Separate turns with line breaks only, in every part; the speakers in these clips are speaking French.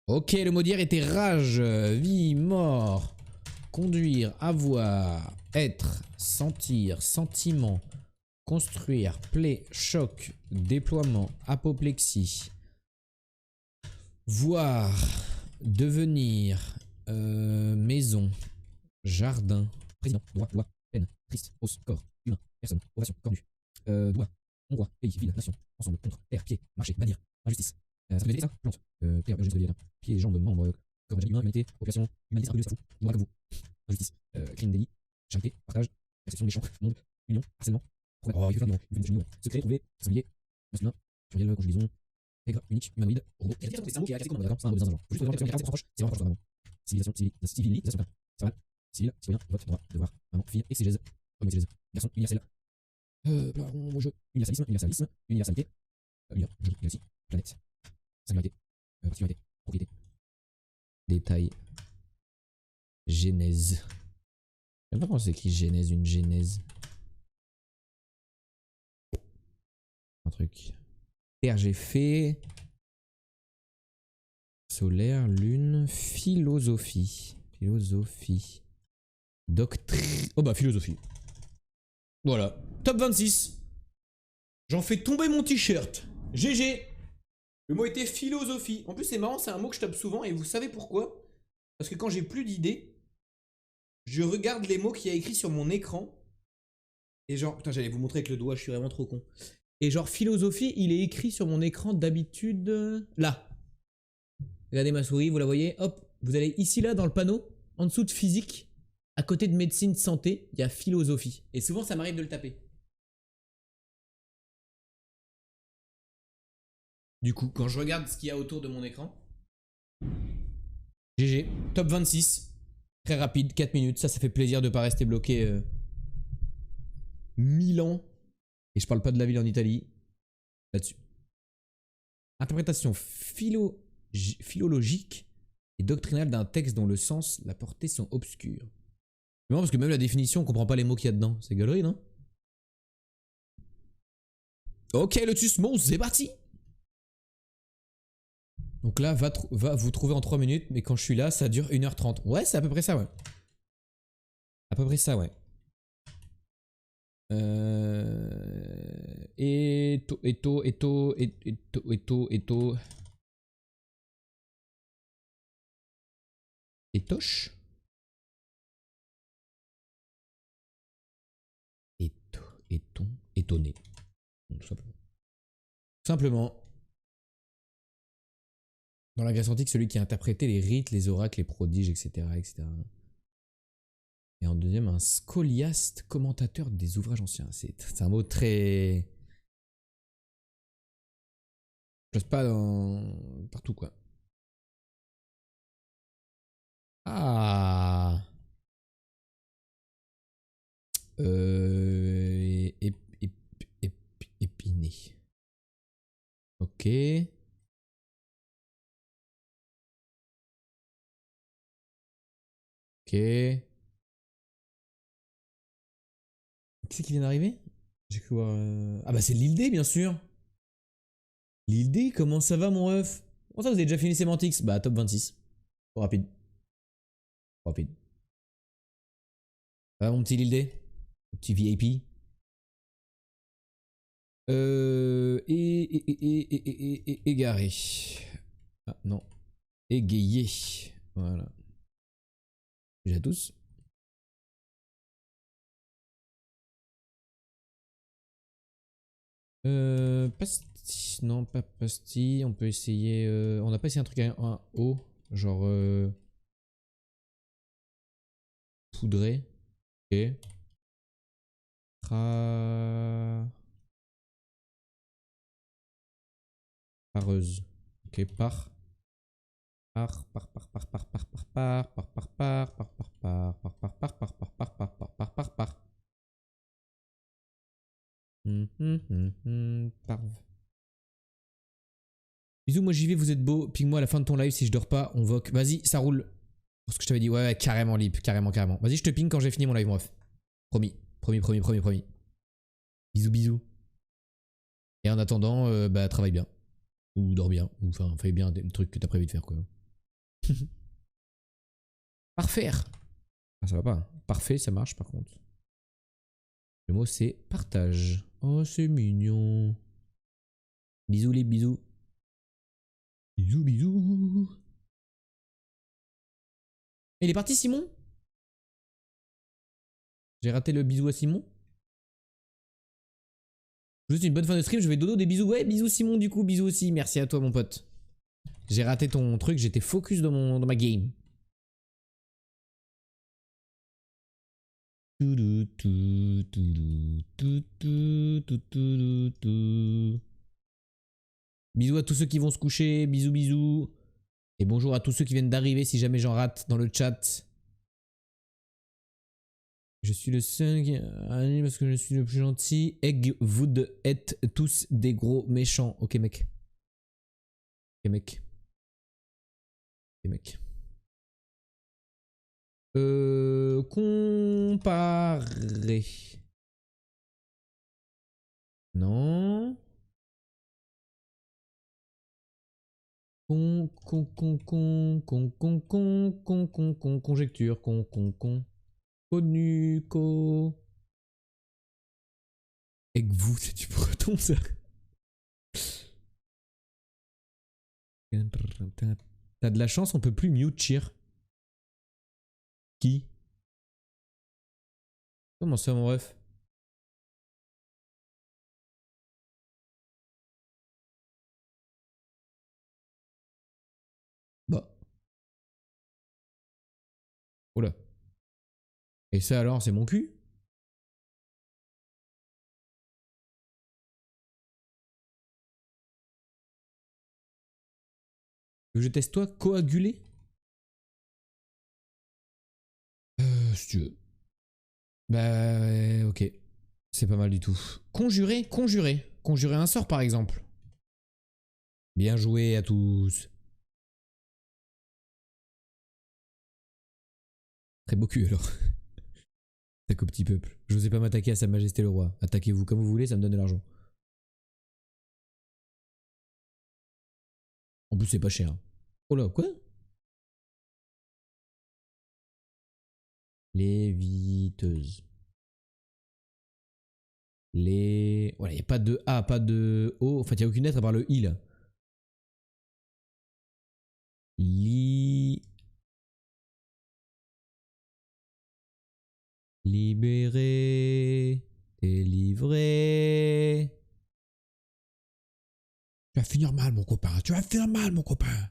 Ok, le mot d'hier était rage, vie, mort, conduire, avoir, être, sentir, sentiment, construire, plaie, choc, déploiement, apoplexie, voir, devenir, maison, jardin, président, droit, loi, peine, triste, hausse, corps, humain, personne, ovation, cornu, doigt, hongrois, pays, ville, nation, ensemble, contre, terre, pied, marché, bannir, injustice. Ça peut être ça, plante, terre, pieds, jambes, membres, corps, humain, humanité, population, humanité, ça fout, il à vous, injustice, crime, délit, charité, partage, perception méchant, monde, union, harcèlement, oh, il faut faire du monde, secret, trouvé, singulier, masculin, pluriel, conjugaison, aigre, unique, humanoïde, robot. C'est un mot qui est assez commun, c'est un mot des genre. Faut juste vraiment quelque chose qui est proche, c'est vraiment proche, vraiment. Civilisation, civilisation, civil, civil, citoyen, vote, droit, devoir, maman, fille, exégèse, exégèse, garçon, universel, jeu, universalisme, universalisme, universalité, univers, jeu, galaxie, planète, singularité, particularité, propriété. Détail. Genèse. Je sais pas comment c'est écrit genèse, une genèse. Un truc. Terre, j'ai fait. Solaire, lune, philosophie. Philosophie. Doctrine. Oh bah, philosophie. Voilà. Top 26. J'en fais tomber mon t-shirt. GG. Le mot était philosophie. En plus, c'est marrant, c'est un mot que je tape souvent et vous savez pourquoi? Parce que quand j'ai plus d'idées, je regarde les mots qu'il y a écrits sur mon écran. Et genre, putain, j'allais vous montrer avec le doigt, je suis vraiment trop con. Et genre, philosophie, il est écrit sur mon écran d'habitude. Là. Regardez ma souris, vous la voyez? Hop, vous allez ici, là, dans le panneau, en dessous de physique, à côté de médecine, santé, il y a philosophie. Et souvent, ça m'arrive de le taper. Du coup, quand je regarde ce qu'il y a autour de mon écran, GG, top 26. Très rapide, 4 minutes. Ça fait plaisir de ne pas rester bloqué 1000 ans. Et je parle pas de la ville en Italie. Là-dessus. Interprétation philologique et doctrinale d'un texte dont le sens, la portée sont obscurs. C'est marrant parce que même la définition, on comprend pas les mots qu'il y a dedans. C'est galerie, non? Ok, le Tusmon, c'est parti. Donc là, va vous trouver en 3 minutes, mais quand je suis là, ça dure 1h30. Ouais, c'est à peu près ça, ouais. À peu près ça, ouais. Étoche. Étonné. Tout simplement. Simplement. Dans la Grèce antique, celui qui a interprété les rites, les oracles, les prodiges, etc. etc. Et en deuxième, un scoliaste commentateur des ouvrages anciens. C'est un mot très... Je passe pas partout, quoi. Ah. Épiné. Ok. Ok. Qui c'est qui vient d'arriver? J'ai cru voir... Ah bah c'est l'île D, bien sûr. L'île D, comment ça va, mon ref? Comment ça, vous avez déjà fini Semantics? Bah top 26. Trop rapide. Trop rapide. Ah, mon petit l'île D. Mon petit VIP. Égaré. Ah non. Égayé. Voilà. Déjà tous. Pastille. Non, pas pastille. On peut essayer. On n'a pas essayé un truc à un O. Genre. Poudré. Ok. Pareuse. Ok, par. Bisous, moi j'y vais, vous êtes beau. Ping-moi à la fin de ton live si je dors pas, on voque. Vas-y, ça roule. Pour ce que je t'avais dit, ouais, carrément, Lip, carrément. Vas-y, je te ping quand j'ai fini mon live, bref. Promis. Bisous, bisous. Et en attendant, bah, travaille bien. Ou dors bien. Ou enfin, fais bien le truc que t'as prévu de faire, quoi. Parfaire. Ah, ça va pas. Parfait, ça marche par contre. Le mot c'est partage. Oh, c'est mignon. Bisous les bisous. Bisous, bisous. Il est parti Simon? J'ai raté le bisou à Simon. Juste une bonne fin de stream, je vais dodo des bisous. Ouais, bisous Simon du coup, bisous aussi. Merci à toi mon pote. J'ai raté ton truc, j'étais focus dans ma game. Bisous à tous ceux qui vont se coucher, bisous bisous. Et bonjour à tous ceux qui viennent d'arriver si jamais j'en rate dans le chat. Je suis le seul qui parce que je suis le plus gentil. Egg, vous êtes tous des gros méchants. Ok mec. Ok mec. Ok mec. Comparer. Non. Conjecture. Connu. Egg, vous, c'est du breton ça. T'as de la chance, on peut plus mute cheer. Qui? Comment ça, mon ref? Bah. Oh là. Et ça alors, c'est mon cul? Que je teste toi coaguler? Si tu veux. Bah, ouais, ok. C'est pas mal du tout. Conjurer, conjurer. Conjurer un sort par exemple. Bien joué à tous. Très beau cul alors. Attaque au petit peuple. Je n'osais pas m'attaquer à sa majesté le roi. Attaquez-vous comme vous voulez, ça me donne de l'argent. En plus, c'est pas cher. Oh là, quoi? Léviteuse. Les. Voilà, il n'y a pas de A, pas de O. En fait, il n'y a aucune lettre à part le I là. Li. Libéré. Délivré. Tu vas finir mal, mon copain. Tu vas finir mal, mon copain.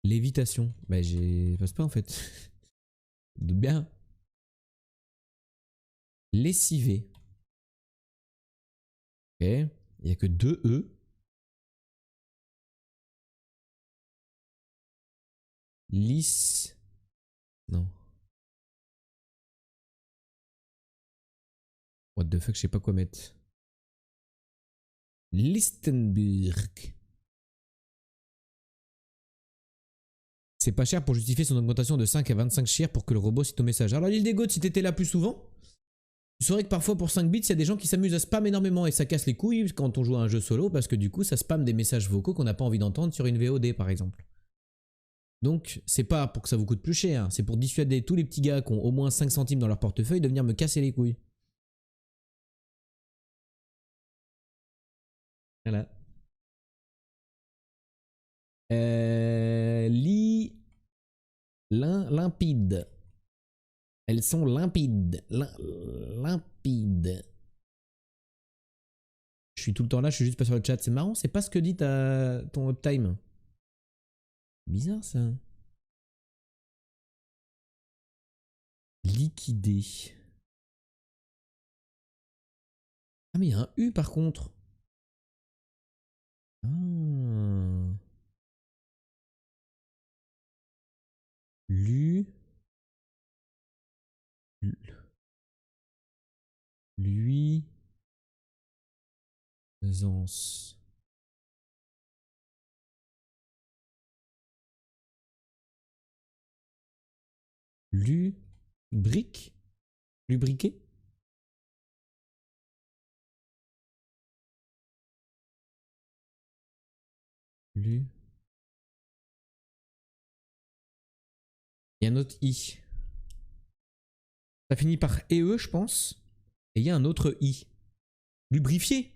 Lévitation. Bah, j'ai. Passe pas en fait. Doute bien. Lessivé. Ok. Il n'y a que deux E. Lisse. Non. What the fuck, je sais pas quoi mettre. Listenberg. C'est pas cher pour justifier son augmentation de 5 à 25 shares pour que le robot cite au message. Alors l'île des Goats, si t'étais là plus souvent, tu saurais que parfois pour 5 bits, il y a des gens qui s'amusent à spam énormément et ça casse les couilles quand on joue à un jeu solo parce que du coup ça spam des messages vocaux qu'on n'a pas envie d'entendre sur une VOD par exemple. Donc c'est pas pour que ça vous coûte plus cher, c'est pour dissuader tous les petits gars qui ont au moins 5 centimes dans leur portefeuille de venir me casser les couilles. Voilà. Limpide. Elles sont limpides. Limpides. Je suis tout le temps là, je suis juste pas sur le chat. C'est marrant, c'est pas ce que dit ton uptime. Bizarre ça. Liquider. Ah mais il y a un U par contre. Ah. Lu. Lui. Zance. Lu. Brique. Lubriqué. Lu. Il y a un autre I. Ça finit par EE, je pense. Et il y a un autre I. Lubrifié.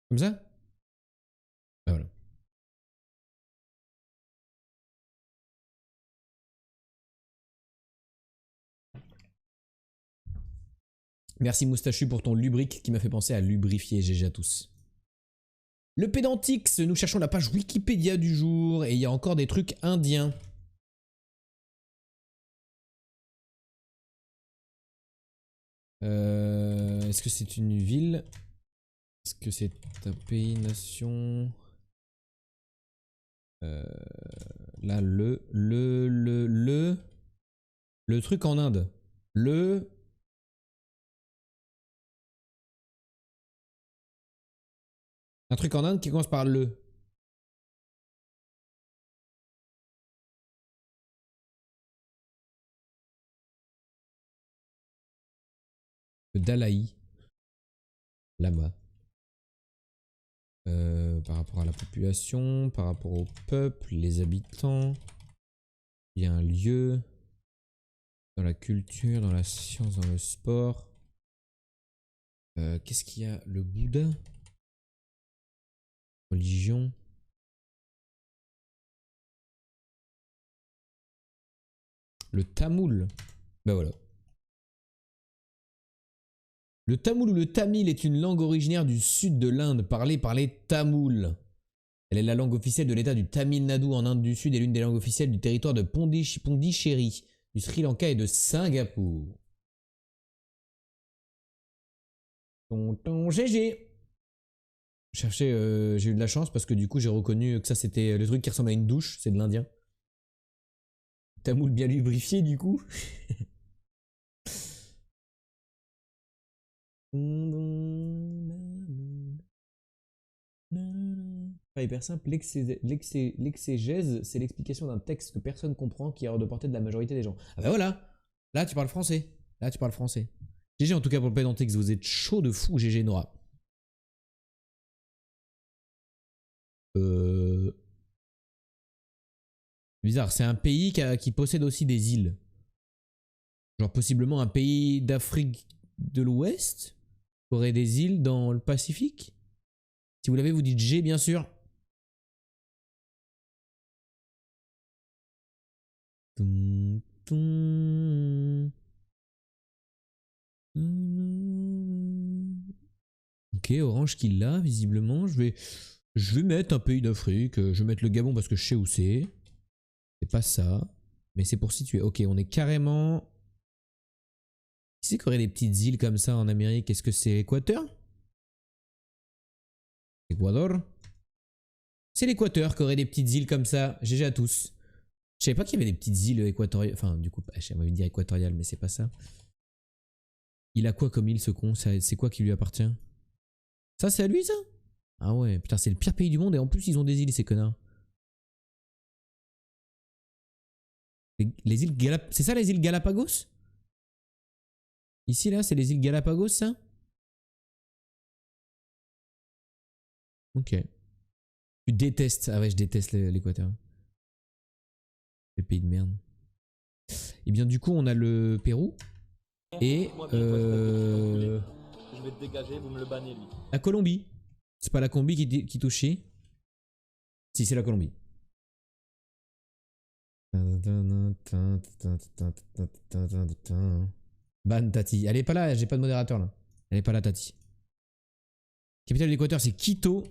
Comme ça. Ah, voilà. Merci Moustachu pour ton lubrique qui m'a fait penser à lubrifier. GG à tous. Le Pédantix, nous cherchons la page Wikipédia du jour et il y a encore des trucs indiens. Est-ce que c'est une ville? Est-ce que c'est un pays, nation? Là, le truc en Inde. Un truc en Inde qui commence par le. Le Dalai Lama. Par rapport à la population, par rapport au peuple, les habitants. Il y a un lieu. Dans la culture, dans la science, dans le sport. Qu'est-ce qu'il y a? Le Bouddha? Religion? Le tamoul? Ben voilà. Le tamoul ou le tamil est une langue originaire du sud de l'Inde, parlée par les Tamouls. Elle est la langue officielle de l'état du Tamil Nadu en Inde du Sud et l'une des langues officielles du territoire de Pondichéry, du Sri Lanka et de Singapour. Tonton GG. J'ai eu de la chance parce que du coup j'ai reconnu que ça c'était le truc qui ressemble à une douche, c'est de l'indien. Tamoul bien lubrifié du coup. Pas hyper simple, l'exégèse, c'est l'explication d'un texte que personne comprend qui est hors de portée de la majorité des gens. Ah bah voilà, là tu parles français. Là tu parles français. GG en tout cas pour le Pédantix, vous êtes chaud de fou, GG Nora. Bizarre, c'est un pays qui possède aussi des îles. Genre possiblement un pays d'Afrique de l'Ouest qui aurait des îles dans le Pacifique. Si vous l'avez, vous dites G bien sûr. Ok, Orange qui l'a visiblement. Je vais mettre un pays d'Afrique. Je vais mettre le Gabon parce que je sais où c'est. C'est pas ça. Mais c'est pour situer. Ok, on est carrément. Qui c'est qu'il y aurait des petites îles comme ça en Amérique? Est-ce que c'est l'Équateur? Équateur? C'est l'Équateur qui aurait des petites îles comme ça. GG à tous. Je savais pas qu'il y avait des petites îles équatoriales. Enfin, du coup, j'aimerais dire équatoriales, mais c'est pas ça. Il a quoi comme île ce con? C'est quoi qui lui appartient? Ça, c'est à lui ça? Ah ouais, putain, c'est le pire pays du monde et en plus ils ont des îles, ces connards. Les îles C'est ça les îles Galapagos? Ici là, c'est les îles Galapagos ça? Ok. Tu détestes. Ah ouais, je déteste l'Équateur. Le pays de merde. Et bien du coup, on a le Pérou. Et
je vais te dégager, vous me le bannez lui.
La Colombie. C'est pas la Colombie qui touche. Si, c'est la Colombie. Ban Tati. Elle est pas là, j'ai pas de modérateur là. Elle est pas là, Tati. Capitale de l'Équateur, c'est Quito.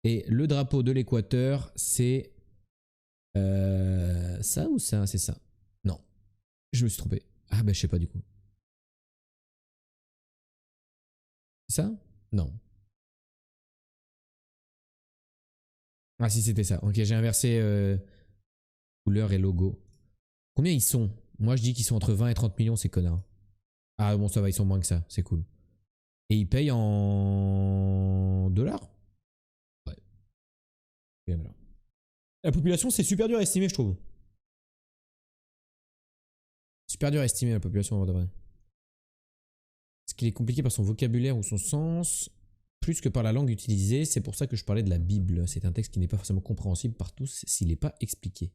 Et le drapeau de l'Équateur, c'est. Ça ou ça? C'est ça. Non. Je me suis trompé. Ah bah je sais pas du coup. C'est ça? Non. Ah si c'était ça. Ok, j'ai inversé couleur et logo. Combien ils sont? Moi je dis qu'ils sont entre 20 et 30 millions ces connards. Ah bon ça va, ils sont moins que ça, c'est cool. Et ils payent en dollars? Ouais. Bien, voilà. La population c'est super dur à estimer je trouve. Super dur à estimer la population en vrai. Est-ce qu'il est compliqué par son vocabulaire ou son sens? plus que par la langue utilisée. C'est pour ça que je parlais de la Bible. C'est un texte qui n'est pas forcément compréhensible par tous s'il n'est pas expliqué.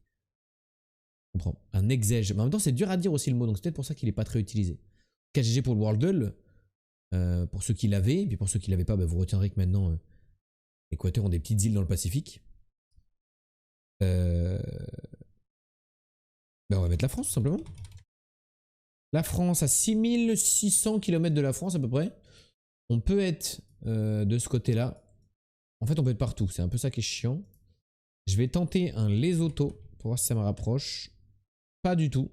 Je comprends. Un exège. Mais en même temps, c'est dur à dire aussi le mot, donc c'est peut-être pour ça qu'il n'est pas très utilisé. KGG pour le Wordle, pour ceux qui l'avaient, et puis pour ceux qui ne l'avaient pas, bah, vous retiendrez que maintenant, l'Équateur ont des petites îles dans le Pacifique. Ben on va mettre la France, tout simplement. La France, à 6600 km de la France à peu près. On peut être de ce côté-là. En fait, on peut être partout. C'est un peu ça qui est chiant. Je vais tenter un Lesotho pour voir si ça me rapproche. Pas du tout.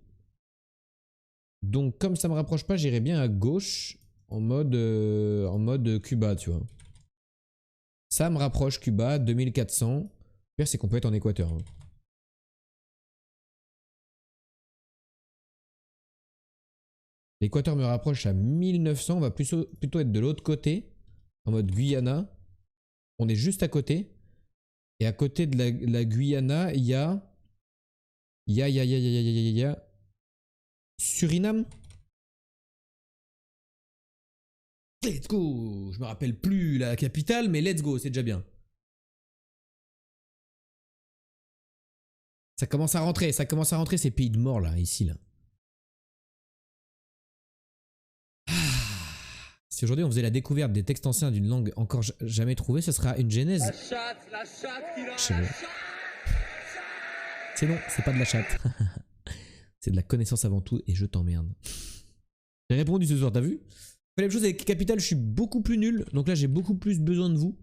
Donc, comme ça me rapproche pas, j'irai bien à gauche en mode Cuba, tu vois. Ça me rapproche Cuba, 2400. Le pire, c'est qu'on peut être en Équateur. Hein. L'Équateur me rapproche à 1900. On va plutôt être de l'autre côté, en mode Guyana. On est juste à côté. Et à côté de la Guyana, il y a Suriname. Let's go. Je me rappelle plus la capitale, mais let's go, c'est déjà bien. Ça commence à rentrer ces pays de mort là, ici là. Si aujourd'hui on faisait la découverte des textes anciens d'une langue encore jamais trouvée, ce sera une genèse. La chatte qui la chatte. C'est non, c'est pas de la chatte. C'est de la connaissance avant tout et je t'emmerde. J'ai répondu ce soir, t'as vu? La même chose avec capitale, je suis beaucoup plus nul. Donc là, j'ai beaucoup plus besoin de vous.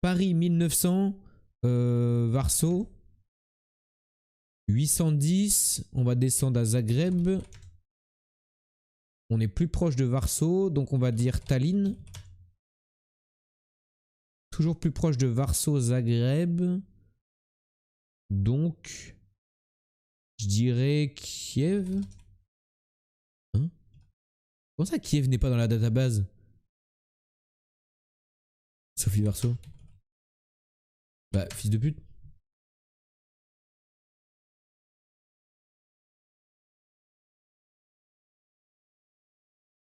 Paris 1900, Varso 810. On va descendre à Zagreb. On est plus proche de Varso, donc on va dire Tallinn. Toujours plus proche de Varso, Zagreb. Donc, je dirais Kiev. Hein? Comment ça Kiev n'est pas dans la database? Sophie Varso. Bah, fils de pute.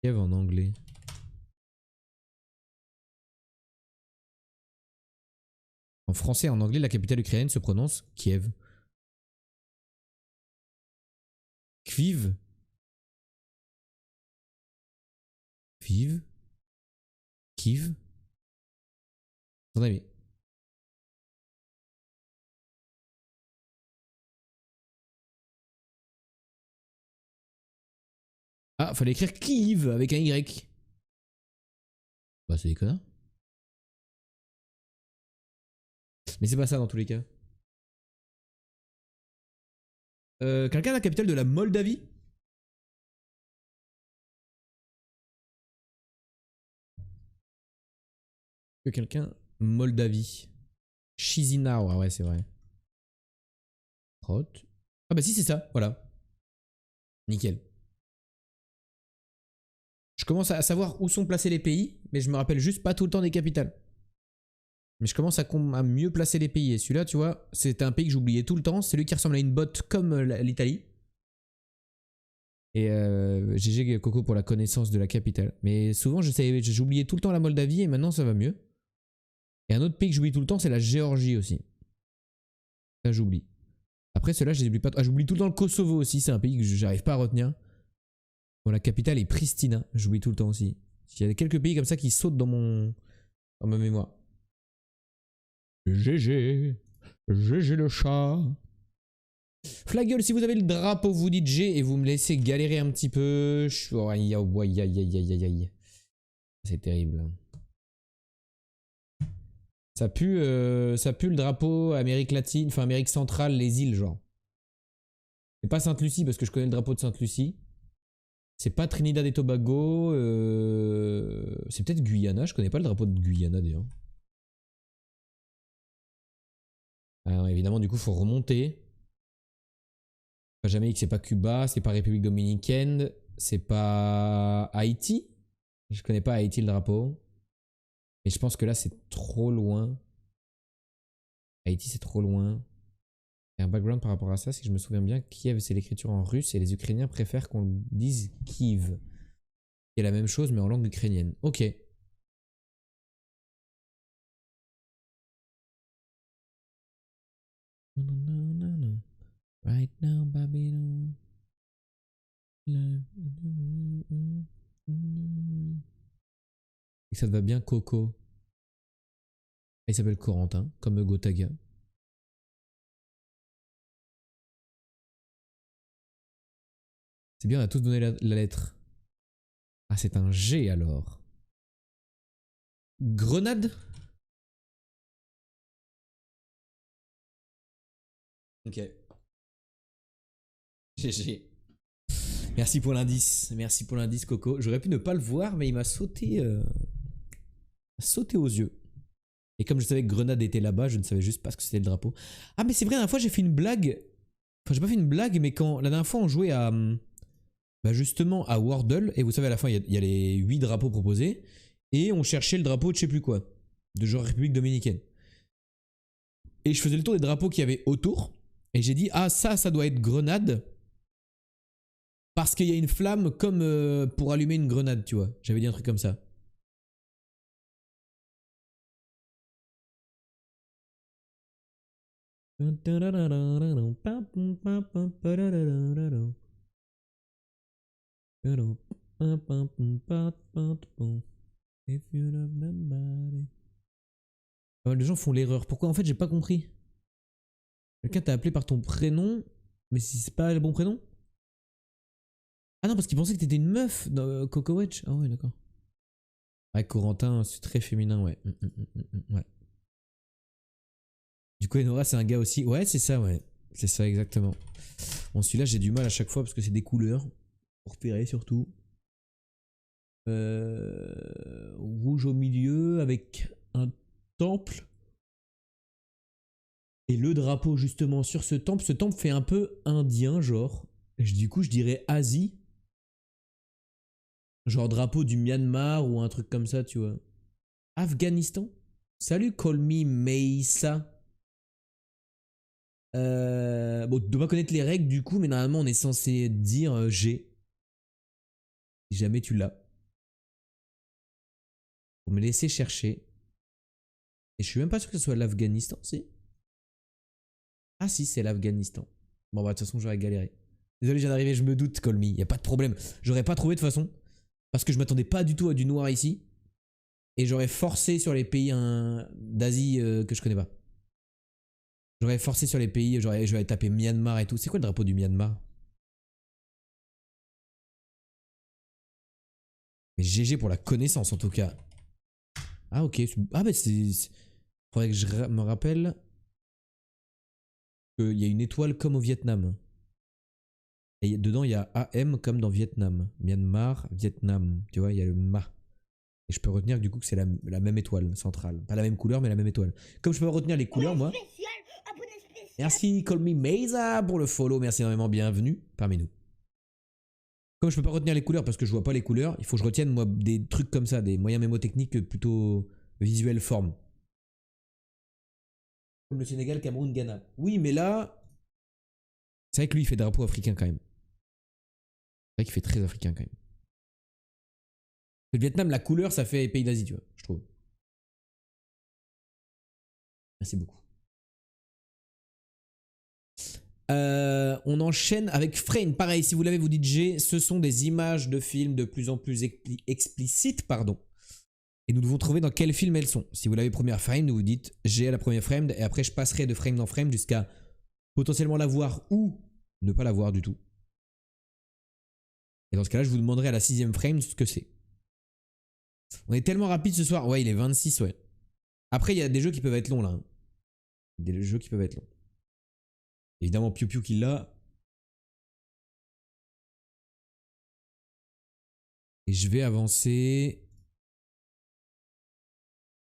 Kiev en anglais. En français et en anglais, la capitale ukrainienne se prononce Kiev. Kviv. Kviv. Kiev. Ton avis. Ah, fallait écrire Kiev avec un Y. Bah, c'est des connards. Mais c'est pas ça dans tous les cas. Quelqu'un a la capitale de la Moldavie? Que quelqu'un Moldavie. Chisinau, ah ouais, c'est vrai. Prot. Ah bah si, c'est ça, voilà. Nickel. Je commence à savoir où sont placés les pays, mais je me rappelle juste pas tout le temps des capitales. Mais je commence à mieux placer les pays. Et celui-là, tu vois, c'était un pays que j'oubliais tout le temps. C'est lui qui ressemble à une botte comme l'Italie. Et GG Coco pour la connaissance de la capitale. Mais souvent, j'oubliais tout le temps la Moldavie et maintenant ça va mieux. Et un autre pays que j'oublie tout le temps, c'est la Géorgie aussi. Ça, j'oublie. Après, ceux-là, je les oublie pas. Ah, j'oublie tout le temps le Kosovo aussi. C'est un pays que j'arrive pas à retenir. Bon, la capitale est Pristina. J'oublie tout le temps aussi. Il y a quelques pays comme ça qui sautent dans ma mémoire. GG. GG le chat. Flagueule, si vous avez le drapeau, vous dites G et vous me laissez galérer un petit peu. C'est terrible. Ça pue le drapeau Amérique latine, enfin Amérique centrale, les îles, genre. C'est pas Sainte-Lucie parce que je connais le drapeau de Sainte-Lucie. C'est pas Trinidad et Tobago. C'est peut-être Guyana, je connais pas le drapeau de Guyana d'ailleurs. Alors évidemment, du coup, faut remonter. Pas Jamaïque, c'est pas Cuba, c'est pas République Dominicaine, c'est pas Haïti. Je connais pas Haïti le drapeau. Et je pense que là, c'est trop loin. Haïti, c'est trop loin. Et un background par rapport à ça, si je me souviens bien, Kiev, c'est l'écriture en russe et les Ukrainiens préfèrent qu'on dise Kiev. C'est la même chose, mais en langue ukrainienne. Ok. Right now, Babylon. Et ça te va bien, Coco. Il s'appelle Corentin, comme Gotaga. C'est bien, on a tous donné la lettre. Ah, c'est un G alors. Grenade? Ok. GG. Merci pour l'indice. Merci pour l'indice, Coco. J'aurais pu ne pas le voir, mais il m'a sauté, sauté aux yeux. Et comme je savais que Grenade était là-bas, je ne savais juste pas ce que c'était le drapeau. Ah, mais c'est vrai, la dernière fois, j'ai fait une blague. Enfin, j'ai pas fait une blague, mais quand la dernière fois, on jouait à. Bah justement, à Wordle. Et vous savez, à la fin, il y a les 8 drapeaux proposés. Et on cherchait le drapeau de je sais plus quoi. De genre République Dominicaine. Et je faisais le tour des drapeaux qu'il y avait autour. Et j'ai dit, ah, ça doit être Grenade. Parce qu'il y a une flamme comme pour allumer une grenade, tu vois. J'avais dit un truc comme ça. Pas mal de gens font l'erreur. Pourquoi en fait j'ai pas compris? Quelqu'un t'a appelé par ton prénom, mais si c'est pas le bon prénom? Ah non, parce qu'il pensait que t'étais une meuf dans Coco Wedge. Ah ouais, d'accord. Ouais, Corentin, c'est très féminin, ouais. Ouais. Du coup, Enora, c'est un gars aussi. Ouais, c'est ça, ouais. C'est ça, exactement. Bon, celui-là, j'ai du mal à chaque fois parce que c'est des couleurs. Pour repérer surtout. Rouge au milieu avec un temple. Et le drapeau, justement, sur ce temple. Ce temple fait un peu indien, genre. Et du coup, je dirais Asie. Genre drapeau du Myanmar ou un truc comme ça, tu vois. Afghanistan? Salut, call me Meissa. Bon, tu dois pas connaître les règles du coup, mais normalement on est censé dire G. Si jamais tu l'as. Pour me laisser chercher. Et je suis même pas sûr que ce soit l'Afghanistan, si. Ah si, c'est l'Afghanistan. Bon bah de toute façon j'aurais galéré. Désolé, je viens d'arriver, je me doute, call me. Y a pas de problème. J'aurais pas trouvé de toute façon. Parce que je m'attendais pas du tout à du noir ici. Et j'aurais forcé sur les pays d'Asie que je connais pas. J'aurais forcé sur les pays, j'aurais tapé Myanmar et tout. C'est quoi le drapeau du Myanmar? Mais GG pour la connaissance en tout cas. Ah ok. Ah bah c'est... Faudrait que je me rappelle qu'il y a une étoile comme au Vietnam. Et dedans il y a AM comme dans Vietnam. Myanmar, Vietnam. Tu vois, il y a le Ma. Et je peux retenir du coup que c'est la même étoile centrale. Pas la même couleur mais la même étoile. Comme je peux retenir les couleurs moi. Merci Call Me Mesa pour le follow. Merci énormément. Bienvenue parmi nous. Comme je peux pas retenir les couleurs parce que je vois pas les couleurs, il faut que je retienne moi des trucs comme ça, des moyens mémotechniques plutôt visuels forme. Comme le Sénégal, Cameroun, Ghana. Oui, mais là, c'est vrai que lui il fait drapeau africain quand même. C'est vrai qu'il fait très africain quand même. Le Vietnam, la couleur, ça fait pays d'Asie, tu vois, je trouve. Merci beaucoup. On enchaîne avec Frame. Pareil, si vous l'avez, vous dites G. Ce sont des images de films de plus en plus explicites, pardon. Et nous devons trouver dans quel film elles sont. Si vous l'avez première frame, vous dites G à la première frame. Et après, je passerai de frame en frame jusqu'à potentiellement la voir ou ne pas la voir du tout. Et dans ce cas-là, je vous demanderai à la 6ème frame ce que c'est. On est tellement rapide ce soir. Ouais, il est 26, ouais. Après, il y a des jeux qui peuvent être longs là. Hein. Des jeux qui peuvent être longs. Évidemment, Piu Piu qui l'a. Et je vais avancer.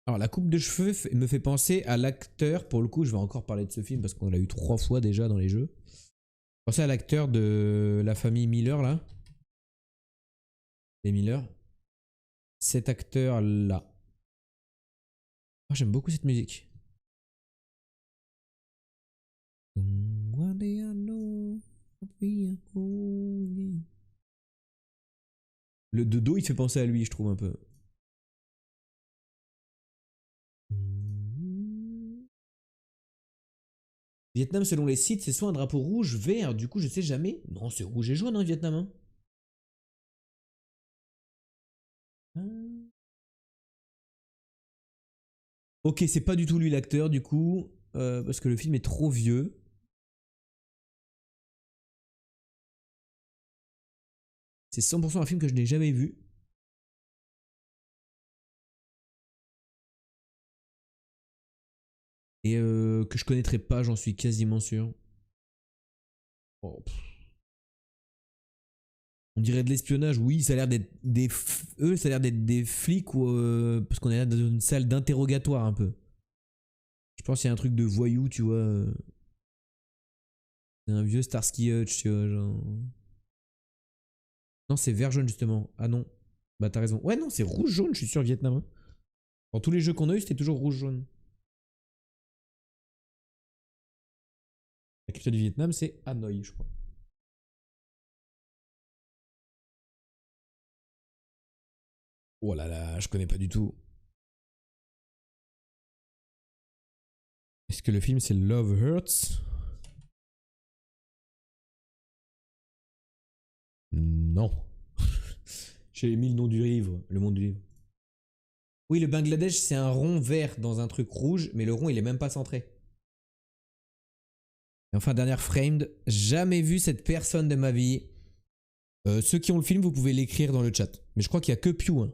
Alors, la coupe de cheveux me fait penser à l'acteur. Pour le coup, je vais encore parler de ce film parce qu'on l'a eu 3 fois déjà dans les jeux. Pensez à l'acteur de la famille Miller là. Les Miller. Cet acteur là. Oh, j'aime beaucoup cette musique. Le de dos, il fait penser à lui, je trouve un peu. Vietnam, selon les sites, c'est soit un drapeau rouge, vert, du coup, je sais jamais. Non, c'est rouge et jaune, hein, Vietnam. Hein. Ok, c'est pas du tout lui l'acteur, du coup, parce que le film est trop vieux. C'est 100% un film que je n'ai jamais vu. Et que je connaîtrais pas, j'en suis quasiment sûr. Oh, on dirait de l'espionnage, oui, ça a l'air d'être des. Eux, ça a l'air d'être des flics ou. Parce qu'on est là dans une salle d'interrogatoire un peu. Je pense qu'il y a un truc de voyou, tu vois. C'est un vieux Starsky Hutch, tu vois, genre. Non, c'est vert jaune justement. Ah non. Bah t'as raison. Ouais, non, c'est rouge jaune, je suis sûr, Vietnam. Hein. Dans tous les jeux qu'on a eu, c'était toujours rouge jaune. La capitale du Vietnam, c'est Hanoï, je crois. Oh là là, je connais pas du tout. Est-ce que le film c'est Love Hurts? Non. J'ai mis le nom du livre, le nom du livre. Oui, le Bangladesh, c'est un rond vert dans un truc rouge, mais le rond, il est même pas centré. Et enfin, dernière framed, jamais vu cette personne de ma vie. Ceux qui ont le film, vous pouvez l'écrire dans le chat. Mais je crois qu'il y a que Pew. Hein.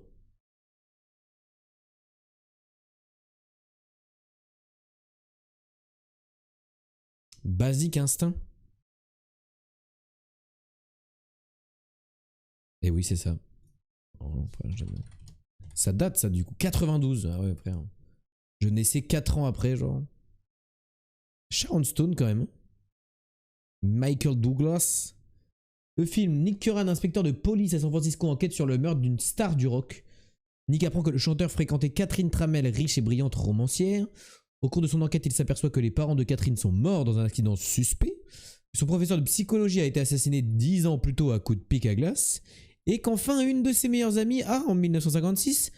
Basic Instinct. Et oui, c'est ça. Oh, non, jamais. Ça date, ça, du coup. 92. Ah ouais, frère. Je naissais 4 ans après, genre. Sharon Stone, quand même. Michael Douglas. Le film, Nick Curran, inspecteur de police à San Francisco, enquête sur le meurtre d'une star du rock. Nick apprend que le chanteur fréquentait Catherine Tramell, riche et brillante romancière. Au cours de son enquête, il s'aperçoit que les parents de Catherine sont morts dans un accident suspect. Son professeur de psychologie a été assassiné 10 ans plus tôt à coups de pic à glace. Et qu'enfin, une de ses meilleures amies a, en 1956,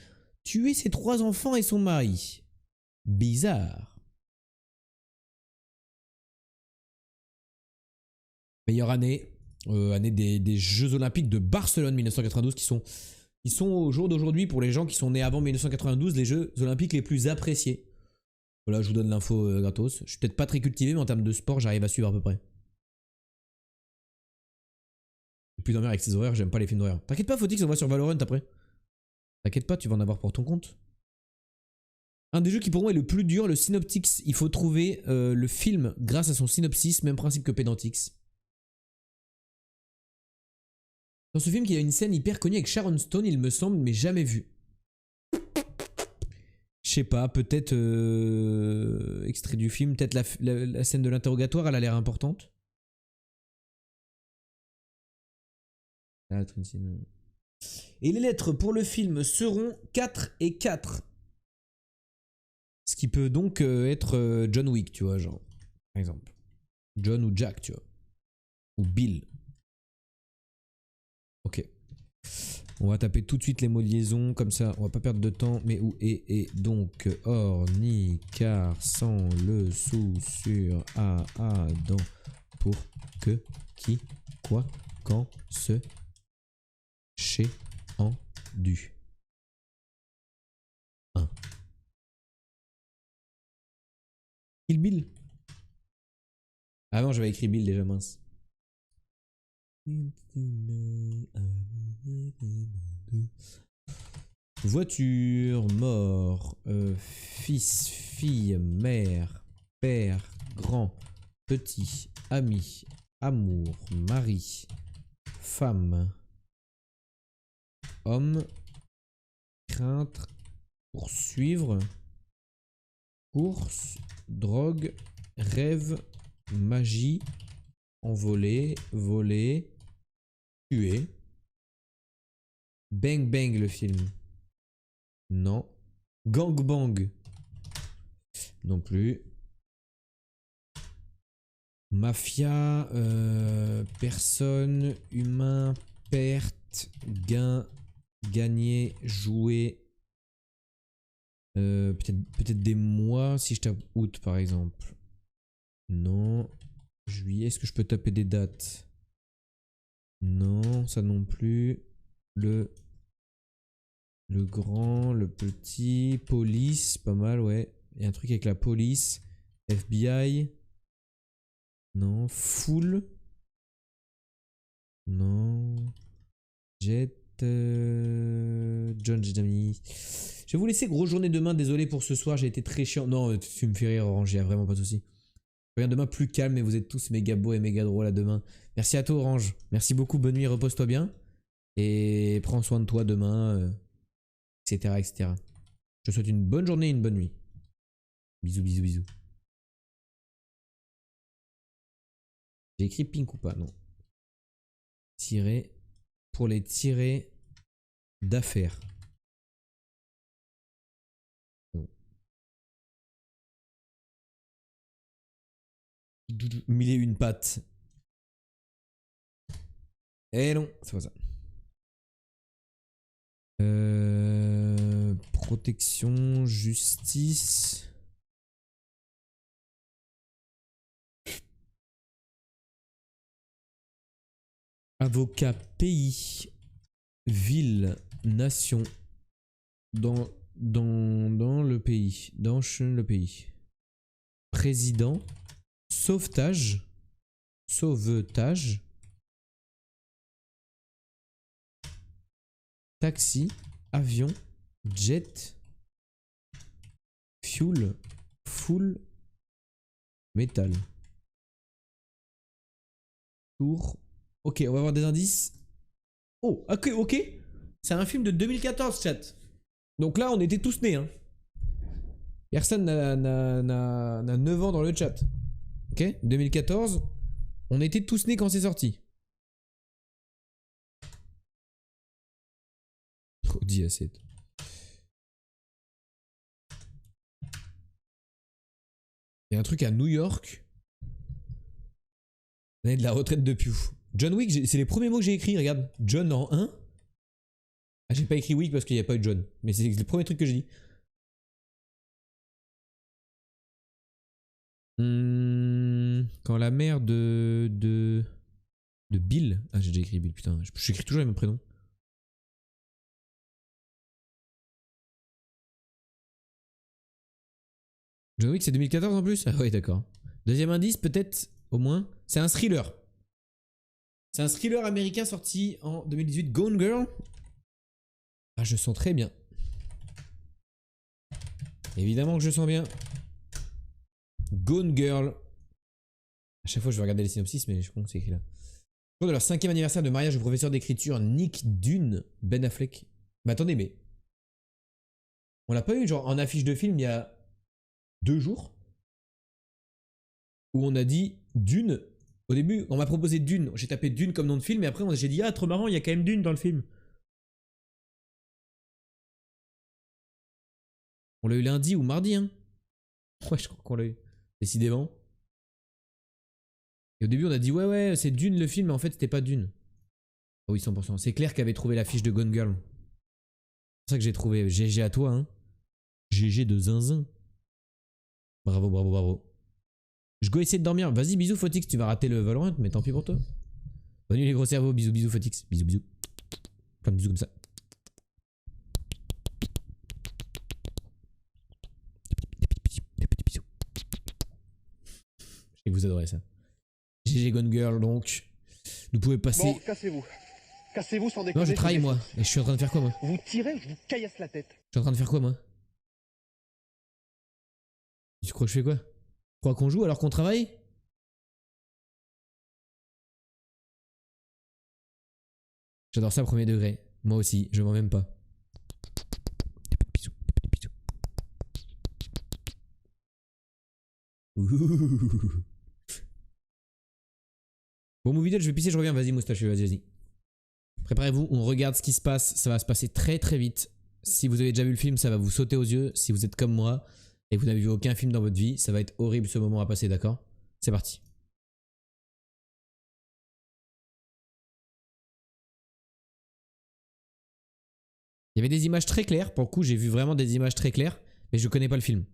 tué ses 3 enfants et son mari. Bizarre. Meilleure année, année des Jeux Olympiques de Barcelone 1992 qui sont au jour d'aujourd'hui pour les gens qui sont nés avant 1992 les Jeux Olympiques les plus appréciés. Voilà, je vous donne l'info gratos. Je suis peut-être pas très cultivé, mais en termes de sport, j'arrive à suivre à peu près. Plus d'honneur avec ces horaires, j'aime pas les films d'horreur. T'inquiète pas, Fautix, on va sur Valorant après. T'inquiète pas, tu vas en avoir pour ton compte. Un des jeux qui pour moi est le plus dur, le Synoptics. Il faut trouver le film grâce à son synopsis, même principe que Pedantix. Dans ce film, il y a une scène hyper connue avec Sharon Stone, il me semble, mais jamais vue. Je sais pas, peut-être extrait du film, peut-être la scène de l'interrogatoire, elle a l'air importante. Ah, et les lettres pour le film seront 4 et 4. Ce qui peut donc être John Wick, tu vois, genre, par exemple. John ou Jack, tu vois. Ou Bill. Ok. On va taper tout de suite les mots de liaison, comme ça, on va pas perdre de temps. Mais où est et donc or, ni, car, sans, le, sous, sur, à, dans, pour, que, qui, quoi, quand, ce, chez, en, du. 1. Kill Bill. Ah non, j'avais écrit Bill déjà, mince. Voiture, mort, fils, fille, mère, père, grand, petit, ami, amour, mari, femme, homme, crainte, poursuivre, course, drogue, rêve, magie, envoler, voler, tuer. Bang Bang le film. Non. Gangbang. Non plus. Mafia, personne, humain, perte, gain, gagner, jouer. Peut-être des mois si je tape août par exemple. Non. Juillet, est-ce que je peux taper des dates? Non, ça non plus. Le grand, le petit, police, pas mal, ouais. Il y a un truc avec la police. FBI. Non. Full. Non. Jet. John, j'ai déjà mis. Je vais vous laisser, grosse journée demain. Désolé pour ce soir, j'ai été très chiant. Non, tu me fais rire, Orange, y a vraiment pas de soucis. Je reviens demain plus calme, mais vous êtes tous méga beaux et méga drôles à demain. Merci à toi, Orange. Merci beaucoup, bonne nuit, repose-toi bien. Et prends soin de toi demain, etc., etc. Je te souhaite une bonne journée et une bonne nuit. Bisous, bisous, bisous. J'ai écrit pink ou pas? Non. Tirer. Pour les tirés d'affaires. Non. Mille et une pattes. Eh non, c'est pas ça. Protection, justice. Avocat, pays, ville, nation. Dans le pays. Dans le pays. Président. Sauvetage. Sauvetage. Taxi. Avion. Jet. Fuel. Full. Métal. Tour. Ok, on va avoir des indices. Oh, ok, ok. C'est un film de 2014, chat. Donc là, on était tous nés. Hein. Personne n'a 9 ans dans le chat. Ok, 2014. On était tous nés quand c'est sorti. Audi A7. Il y a un truc à New York. L'année de la retraite de Pew. John Wick, c'est les premiers mots que j'ai écrits. Regarde, John en 1. Ah, j'ai pas écrit Wick parce qu'il n'y a pas eu de John. Mais c'est le premier truc que j'ai dit. Quand la mère de Bill. Ah, j'ai déjà écrit Bill, putain. J'écris toujours les mêmes prénoms. John Wick, c'est 2014 en plus? Ah, ouais, d'accord. Deuxième indice, peut-être, au moins. C'est un thriller. C'est un thriller américain sorti en 2018. Gone Girl. Ah, je sens très bien. Évidemment que je sens bien. Gone Girl. À chaque fois, je vais regarder les synopsis, mais je pense que c'est écrit là. Jour de leur 5e anniversaire de mariage au professeur d'écriture Nick Dunne, Ben Affleck. Mais attendez, mais. On l'a pas eu, genre, en affiche de film il y a 2 jours où on a dit Dune. Au début, on m'a proposé Dune. J'ai tapé Dune comme nom de film, et après, j'ai dit, ah, trop marrant, il y a quand même Dune dans le film. On l'a eu lundi ou mardi, hein. Ouais, je crois qu'on l'a eu. Décidément. Et au début, on a dit, ouais, ouais, c'est Dune le film, mais en fait, c'était pas Dune. Ah oui, 100%. C'est Claire qui avait trouvé l'affiche de Gone Girl. C'est ça que j'ai trouvé. GG à toi, hein. GG de zinzin. Bravo, bravo, bravo. Je go essayer de dormir. Vas-y, bisous, Fotix. Tu vas rater le Valorant, mais tant pis pour toi. Bonne nuit, les gros cerveaux. Bisous, bisous, Fotix. Bisous, bisous. Plein de bisous comme ça. Des petits bisous. Je sais que vous adorez ça. GG Gone Girl, donc. Vous pouvez passer.
Bon, cassez-vous. Cassez-vous sans déconner.
Non, je travaille, moi. Et je suis en train de faire quoi, moi?
Vous tirez, je vous caillasse la tête.
Je suis en train de faire quoi, moi? Tu crois que je fais quoi? Tu crois qu'on joue alors qu'on travaille? J'adore ça, premier degré. Moi aussi, je m'en même pas. Des petits bisous, des petits bisous. Bon, movie deal, je vais pisser, je reviens. Vas-y, moustachu, vas-y, vas-y. Préparez-vous, on regarde ce qui se passe. Ça va se passer très très vite. Si vous avez déjà vu le film, ça va vous sauter aux yeux. Si vous êtes comme moi et que vous n'avez vu aucun film dans votre vie, ça va être horrible ce moment à passer, d'accord? C'est parti. Il y avait des images très claires. Pour le coup, j'ai vu vraiment des images très claires. Mais je connais pas le film.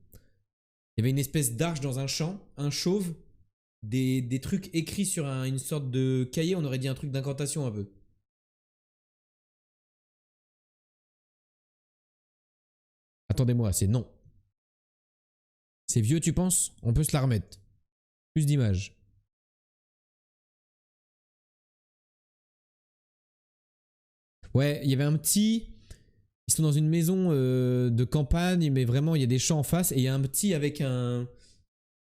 Il y avait une espèce d'arche dans un champ, un chauve des trucs écrits sur une sorte de cahier, on aurait dit un truc d'incantation un peu. Attendez-moi, c'est non. C'est vieux, tu penses? On peut se la remettre. Plus d'images. Ouais, il y avait un petit... Ils sont dans une maison de campagne, mais vraiment, il y a des champs en face. Et il y a un petit avec un...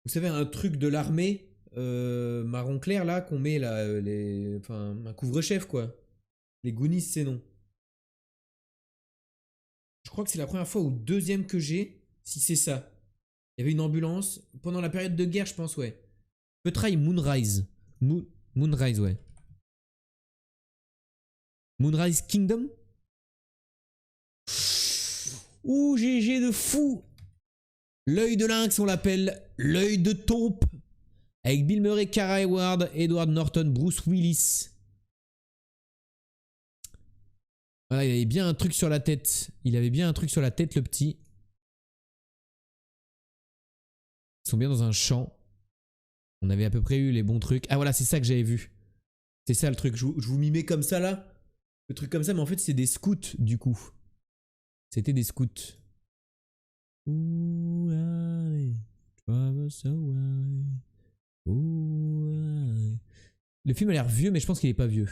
Vous savez, un truc de l'armée marron clair, là, qu'on met, là, enfin, un couvre-chef, quoi. Les Goonies, c'est non. Je crois que c'est la première fois ou deuxième que j'ai, si c'est ça. Il y avait une ambulance. Pendant la période de guerre, je pense, ouais. Peut try Moonrise. Moonrise, ouais. Moonrise Kingdom. Ouh, GG de fou. L'œil de lynx, on l'appelle l'œil de taupe. Avec Bill Murray, Cara Hayward, Edward Norton, Bruce Willis. Voilà, il avait bien un truc sur la tête. Il avait bien un truc sur la tête, le petit. Ils sont bien dans un champ. On avait à peu près eu les bons trucs. Ah voilà, c'est ça que j'avais vu. C'est ça le truc. Je vous mimais comme ça, là. Le truc comme ça, mais en fait, c'est des scouts, du coup. C'était des scouts. Ooh, I travel so wide. Ooh, I... Le film a l'air vieux, mais je pense qu'il est pas vieux.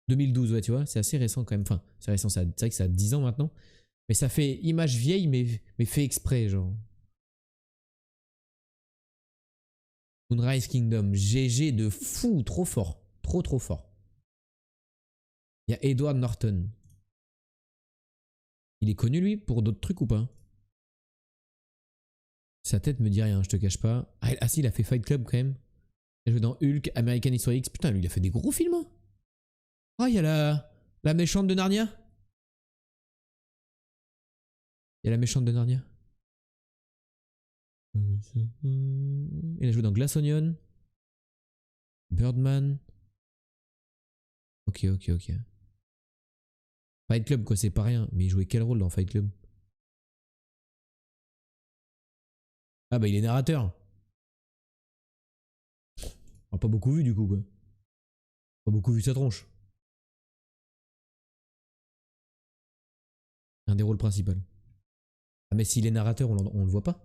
2012, ouais, tu vois, c'est assez récent quand même. Enfin, c'est récent, c'est vrai que ça a 10 ans maintenant. Mais ça fait image vieille, mais fait exprès, genre. Moonrise Kingdom, GG de fou, trop fort. Trop fort. Il y a Edward Norton. Il est connu, lui, pour d'autres trucs ou pas? Sa tête me dit rien, je te cache pas. Ah si, il a fait Fight Club quand même. Il a joué dans Hulk, American History X. Putain, lui, il a fait des gros films. Hein. Ah, il y a la méchante de Narnia. Il y a la méchante de Narnia. Il a joué dans Glass Onion. Birdman. Ok. Fight Club, quoi, c'est pas rien. Mais il jouait quel rôle dans Fight Club? Ah bah il est narrateur. On a pas beaucoup vu du coup, quoi. Pas beaucoup vu sa tronche. Un des rôles principaux. Ah mais s'il est narrateur, on le voit pas.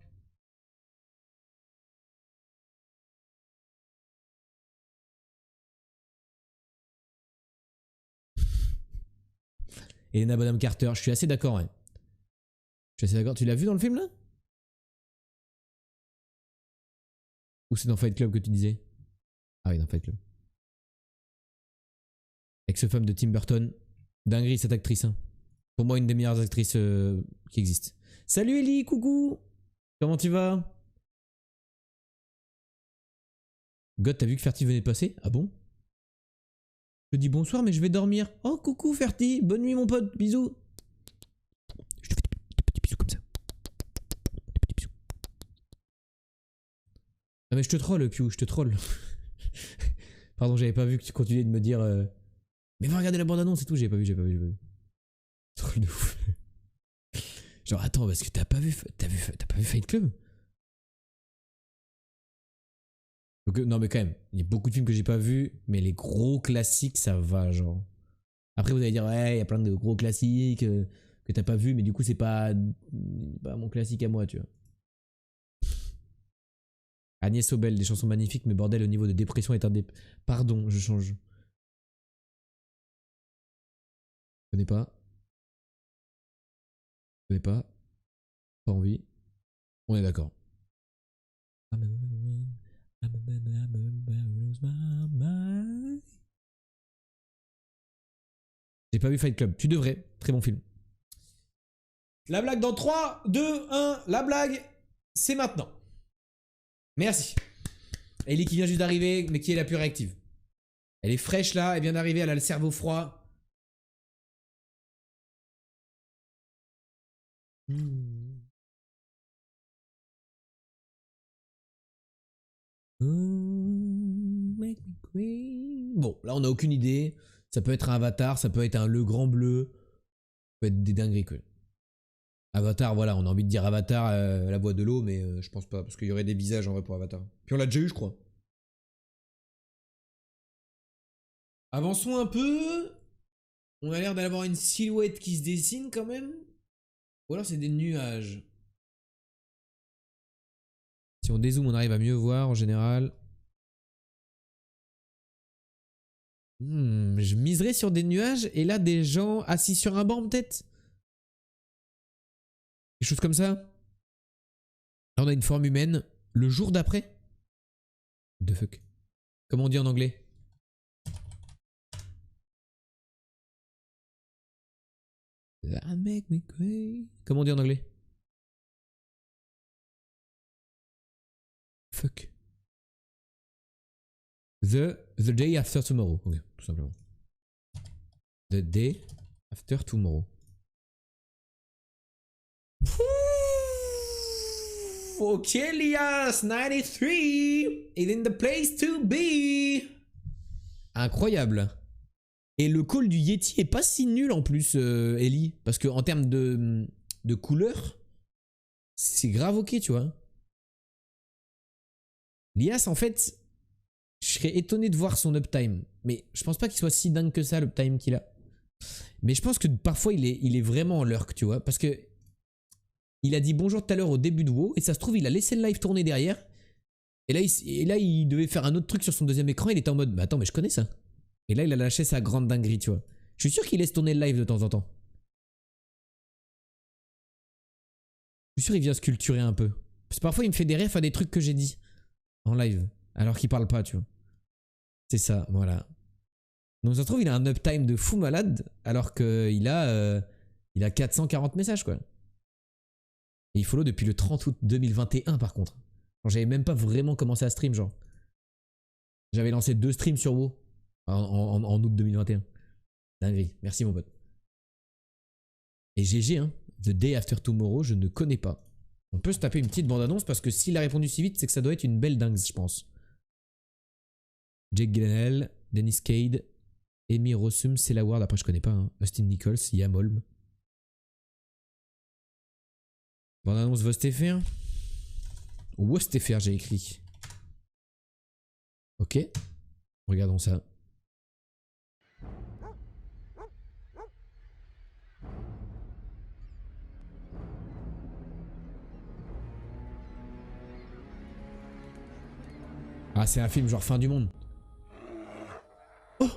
Elena Bonham Carter, je suis assez d'accord, ouais. Je suis assez d'accord. Tu l'as vu dans le film, là? Ou c'est dans Fight Club que tu disais? Ah oui, dans Fight Club. Ex-femme de Tim Burton. Dinguerie, cette actrice. Hein. Pour moi, une des meilleures actrices qui existent. Salut Ellie, coucou. Comment tu vas? God, t'as vu que Ferti venait de passer? Ah bon? Je dis bonsoir, mais je vais dormir. Oh, coucou Ferti. Bonne nuit, mon pote. Bisous. Je te fais des petits bisous comme ça. Des petits bisous. Ah, mais je te troll, Pew, je te troll. Pardon, j'avais pas vu que tu continuais de me dire. Mais va regarder la bande-annonce et tout. J'ai pas vu. Troll de ouf. Genre, attends, parce que t'as pas vu Fight Club? Donc, non, mais quand même, il y a beaucoup de films que j'ai pas vus, mais les gros classiques, ça va, genre. Après, vous allez dire, ouais, il y a plein de gros classiques que t'as pas vus, mais du coup, c'est pas mon classique à moi, tu vois. Agnès Obel, des chansons magnifiques, mais bordel, au niveau de dépression est un des. Pardon, je change. Je connais pas. Je connais pas. Pas envie. On est d'accord. J'ai pas vu Fight Club. Tu devrais. Très bon film. La blague dans 3, 2, 1. La blague, c'est maintenant. Merci. Ellie qui vient juste d'arriver, mais qui est la plus réactive. Elle est fraîche là, elle vient d'arriver, elle a le cerveau froid. Bon, là on n'a aucune idée. Ça peut être un avatar, ça peut être un Le Grand Bleu. Ça peut être des dingueries que. Avatar, voilà, on a envie de dire Avatar, la voix de l'eau, mais je pense pas, parce qu'il y aurait des visages en vrai pour Avatar. Puis on l'a déjà eu, je crois. Avançons un peu. On a l'air d'avoir une silhouette qui se dessine quand même. Ou alors c'est des nuages. Si on dézoome, on arrive à mieux voir en général. Je miserais sur des nuages et là des gens assis sur un banc peut-être. Des choses comme ça. Là on a une forme humaine. Le jour d'après. The fuck. Comment on dit en anglais? That make me crazy. Comment on dit en anglais? Fuck. The day after tomorrow. Ok, tout simplement. The day after tomorrow. Ok, Lias 93 is in the place to be. Incroyable. Et le call du Yeti est pas si nul en plus, Ellie. Parce que en termes de couleur, c'est grave ok, tu vois. Lias, en fait, je serais étonné de voir son uptime. Mais je pense pas qu'il soit si dingue que ça, l'uptime qu'il a. Mais je pense que parfois, il est vraiment en lurk, tu vois. Parce que il a dit bonjour tout à l'heure au début de WoW. Et ça se trouve, il a laissé le live tourner derrière. Et là, il devait faire un autre truc sur son deuxième écran. Il était en mode, bah attends, mais je connais ça. Et là, il a lâché sa grande dinguerie, tu vois. Je suis sûr qu'il laisse tourner le live de temps en temps. Je suis sûr qu'il vient sculpturer un peu. Parce que parfois, il me fait des refs à des trucs que j'ai dit en live. Alors qu'il parle pas, tu vois. C'est ça, voilà. Donc ça se trouve, il a un uptime de fou malade. Alors qu'il a, il a 440 messages, quoi. Et il follow depuis le 30 août 2021, par contre. J'avais même pas vraiment commencé à stream, genre. J'avais lancé 2 streams sur WoW en août 2021. Dinguerie. Merci, mon pote. Et GG, hein. The Day After Tomorrow, je ne connais pas. On peut se taper une petite bande-annonce parce que s'il a répondu si vite, c'est que ça doit être une belle dingue, je pense. Jake Gyllenhaal, Dennis Cade, Amy Rossum, Cella Ward, après je connais pas, hein. Austin Nichols, Yam Holm. Bande-annonce Vostfr. Vostfr, j'ai écrit. Ok. Regardons ça. Ah, c'est un film genre fin du monde. Oh!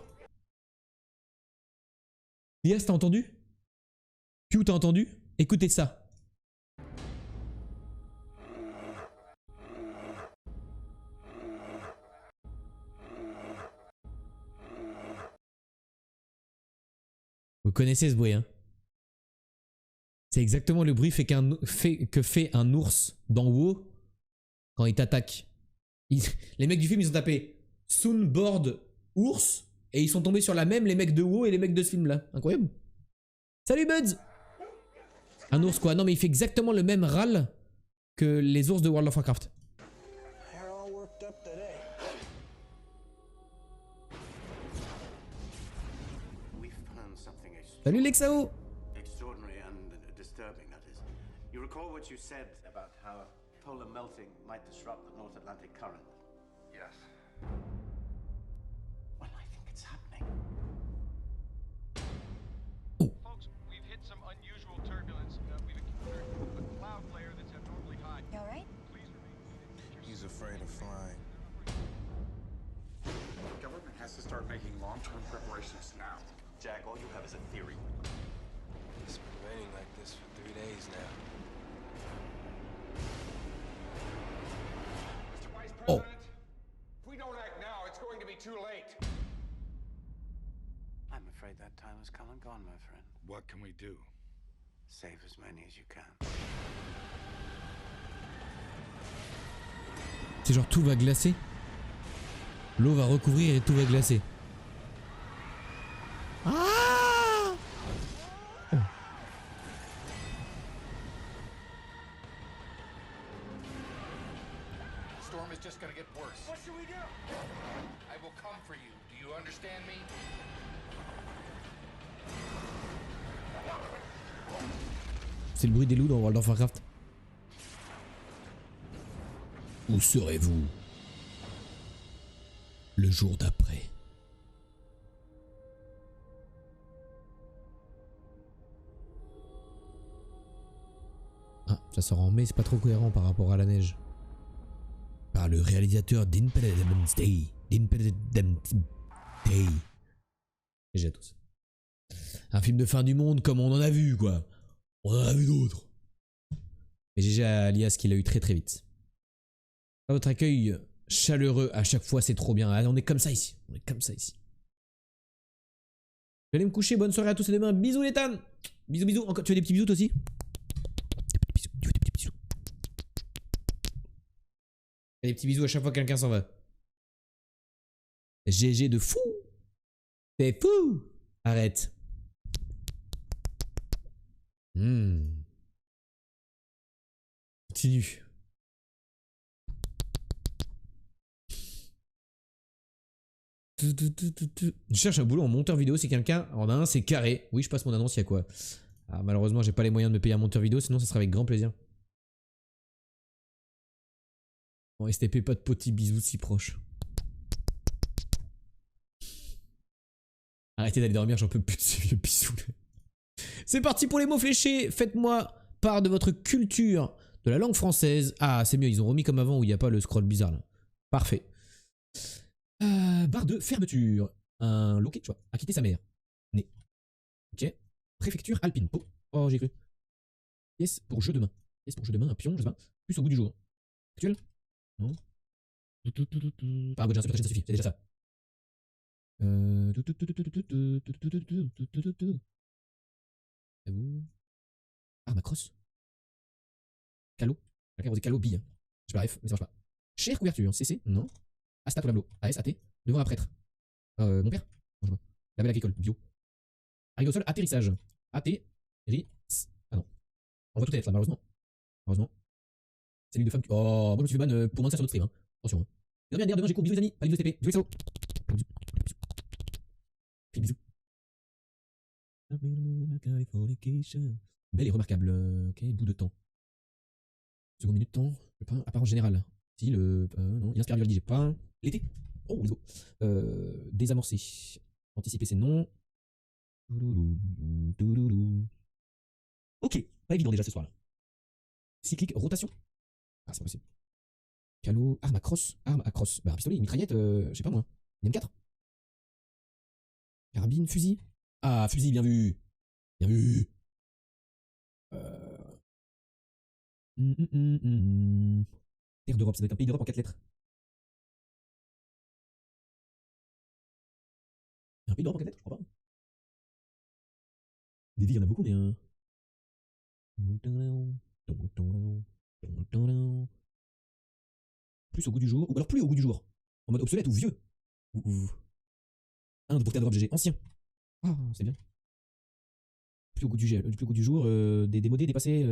Lias, t'as entendu? Q, t'as entendu? Écoutez ça. Vous connaissez ce bruit, hein? C'est exactement le bruit que fait un ours dans WoW quand il t'attaque. Les mecs du film, ils ont tapé Soundboard ours et ils sont tombés sur la même, les mecs de WoW et les mecs de ce film là. Incroyable. Salut Buds. Un ours quoi. Non mais il fait exactement le même râle que les ours de World of Warcraft. Salut Lexao.
Extraordinary and disturbing, that is. You recall what you said about how polar melting might disrupt the North Atlantic current?
Yes.
Well, I think it's happening.
Folks, we've hit some unusual turbulence. We've encountered a cloud layer that's abnormally high.
You alright?
Please remain.
He's afraid of flying.
The government has to start making long-term preparations now.
Jack, all you have is a theory.
It's been raining like this for 3 days now.
Mr. Vice
Oh.
President, if we don't act now, it's going to be too late.
I'm afraid that time has come and gone, my friend.
What can we do?
Save as many as you can.
C'est genre tout va glacer. L'eau va recouvrir et tout va glacer. Ah!
The storm is just going to get worse. What should we do? I will come for you. Do you understand me?
C'est le bruit des loups dans World of Warcraft. Où serez-vous le jour d'après? Ça sort en mai, c'est pas trop cohérent par rapport à la neige. Par le réalisateur d'Independence Day. Independence Day. GG à tous. Un film de fin du monde comme on en a vu, quoi. On en a vu d'autres. Et GG à Alias qui l'a eu très très vite. À votre accueil chaleureux à chaque fois, c'est trop bien. Ah, on est comme ça ici. On est comme ça ici. Je vais aller me coucher. Bonne soirée à tous et demain. Bisous les tannes. Bisous bisous. Encore, tu veux des petits bisous toi aussi? Tu veux des petits bisous? Des petits bisous à chaque fois que quelqu'un s'en va. GG de fou. C'est fou. Arrête. Continue. Je cherche un boulot en monteur vidéo si quelqu'un en a un, c'est carré. Oui, je passe mon annonce, il y a quoi? Ah, malheureusement, j'ai pas les moyens de me payer un monteur vidéo, sinon ça sera avec grand plaisir. En STP, pas de petits bisous si proches. Arrêtez d'aller dormir, j'en peux plus de ce vieux bisous. C'est parti pour les mots fléchés. Faites-moi part de votre culture de la langue française. Ah, c'est mieux, ils ont remis comme avant où il n'y a pas le scroll bizarre là. Parfait. Barre de fermeture. Un loquet, tu vois, a quitté sa mère. Né. Ok. Préfecture alpine. Oh, j'ai cru. Pièce pour jeu de main. Pièce pour jeu de main, un pion, je sais pas. Plus au goût du jour. Actuel? Non. Ah, bon, j'ai un super, ça suffit, c'est déjà ça. C'est où? Arme à crosse. Calo. Quelqu'un posé calo bille. Je sais pas, F, mais ça marche pas. Chère couverture. CC? Non. Astat ou Lablo. AS, AT. Devant un prêtre. Mon père? Non, je sais pas. Label agricole. Bio. Arrive au sol. Atterrissage. AT. RI. Ah non. On voit tout être là, malheureusement. Heureusement. Salut de femme. Oh, moi je me suis fait ban pour moins de ça sur notre stream. Hein. Attention. Hein. Demain j'ai cours. Bisous les amis. Pas de TP. Bisous les salauds. Bisous. Belle et remarquable. Ok, bout de temps. Seconde minute de temps. Je sais pas. Apparence générale. Si le. Non. Il inspire du j'ai pas. L'été. Oh, let's go. Désamorcer. Anticiper, c'est non. Ok. Pas évident déjà ce soir là. Cyclique, rotation. Ah, c'est pas possible. Calo, arme à crosse. Arme à crosse. Bah, pistolet, mitraillette, je sais pas moi. M4. Carabine, fusil. Ah, fusil, bien vu. Bien vu. Terre d'Europe, ça doit être un pays d'Europe en 4 lettres. Un pays d'Europe en 4 lettres, je crois pas. Des villes, il y en a beaucoup, mais. Plus au goût du jour, ou alors plus au goût du jour. En mode obsolète ou vieux. Inde pour Terre d'Europe GG. Ancien. Ah, c'est bien. Plus au goût du jour, des démodés, dépassés.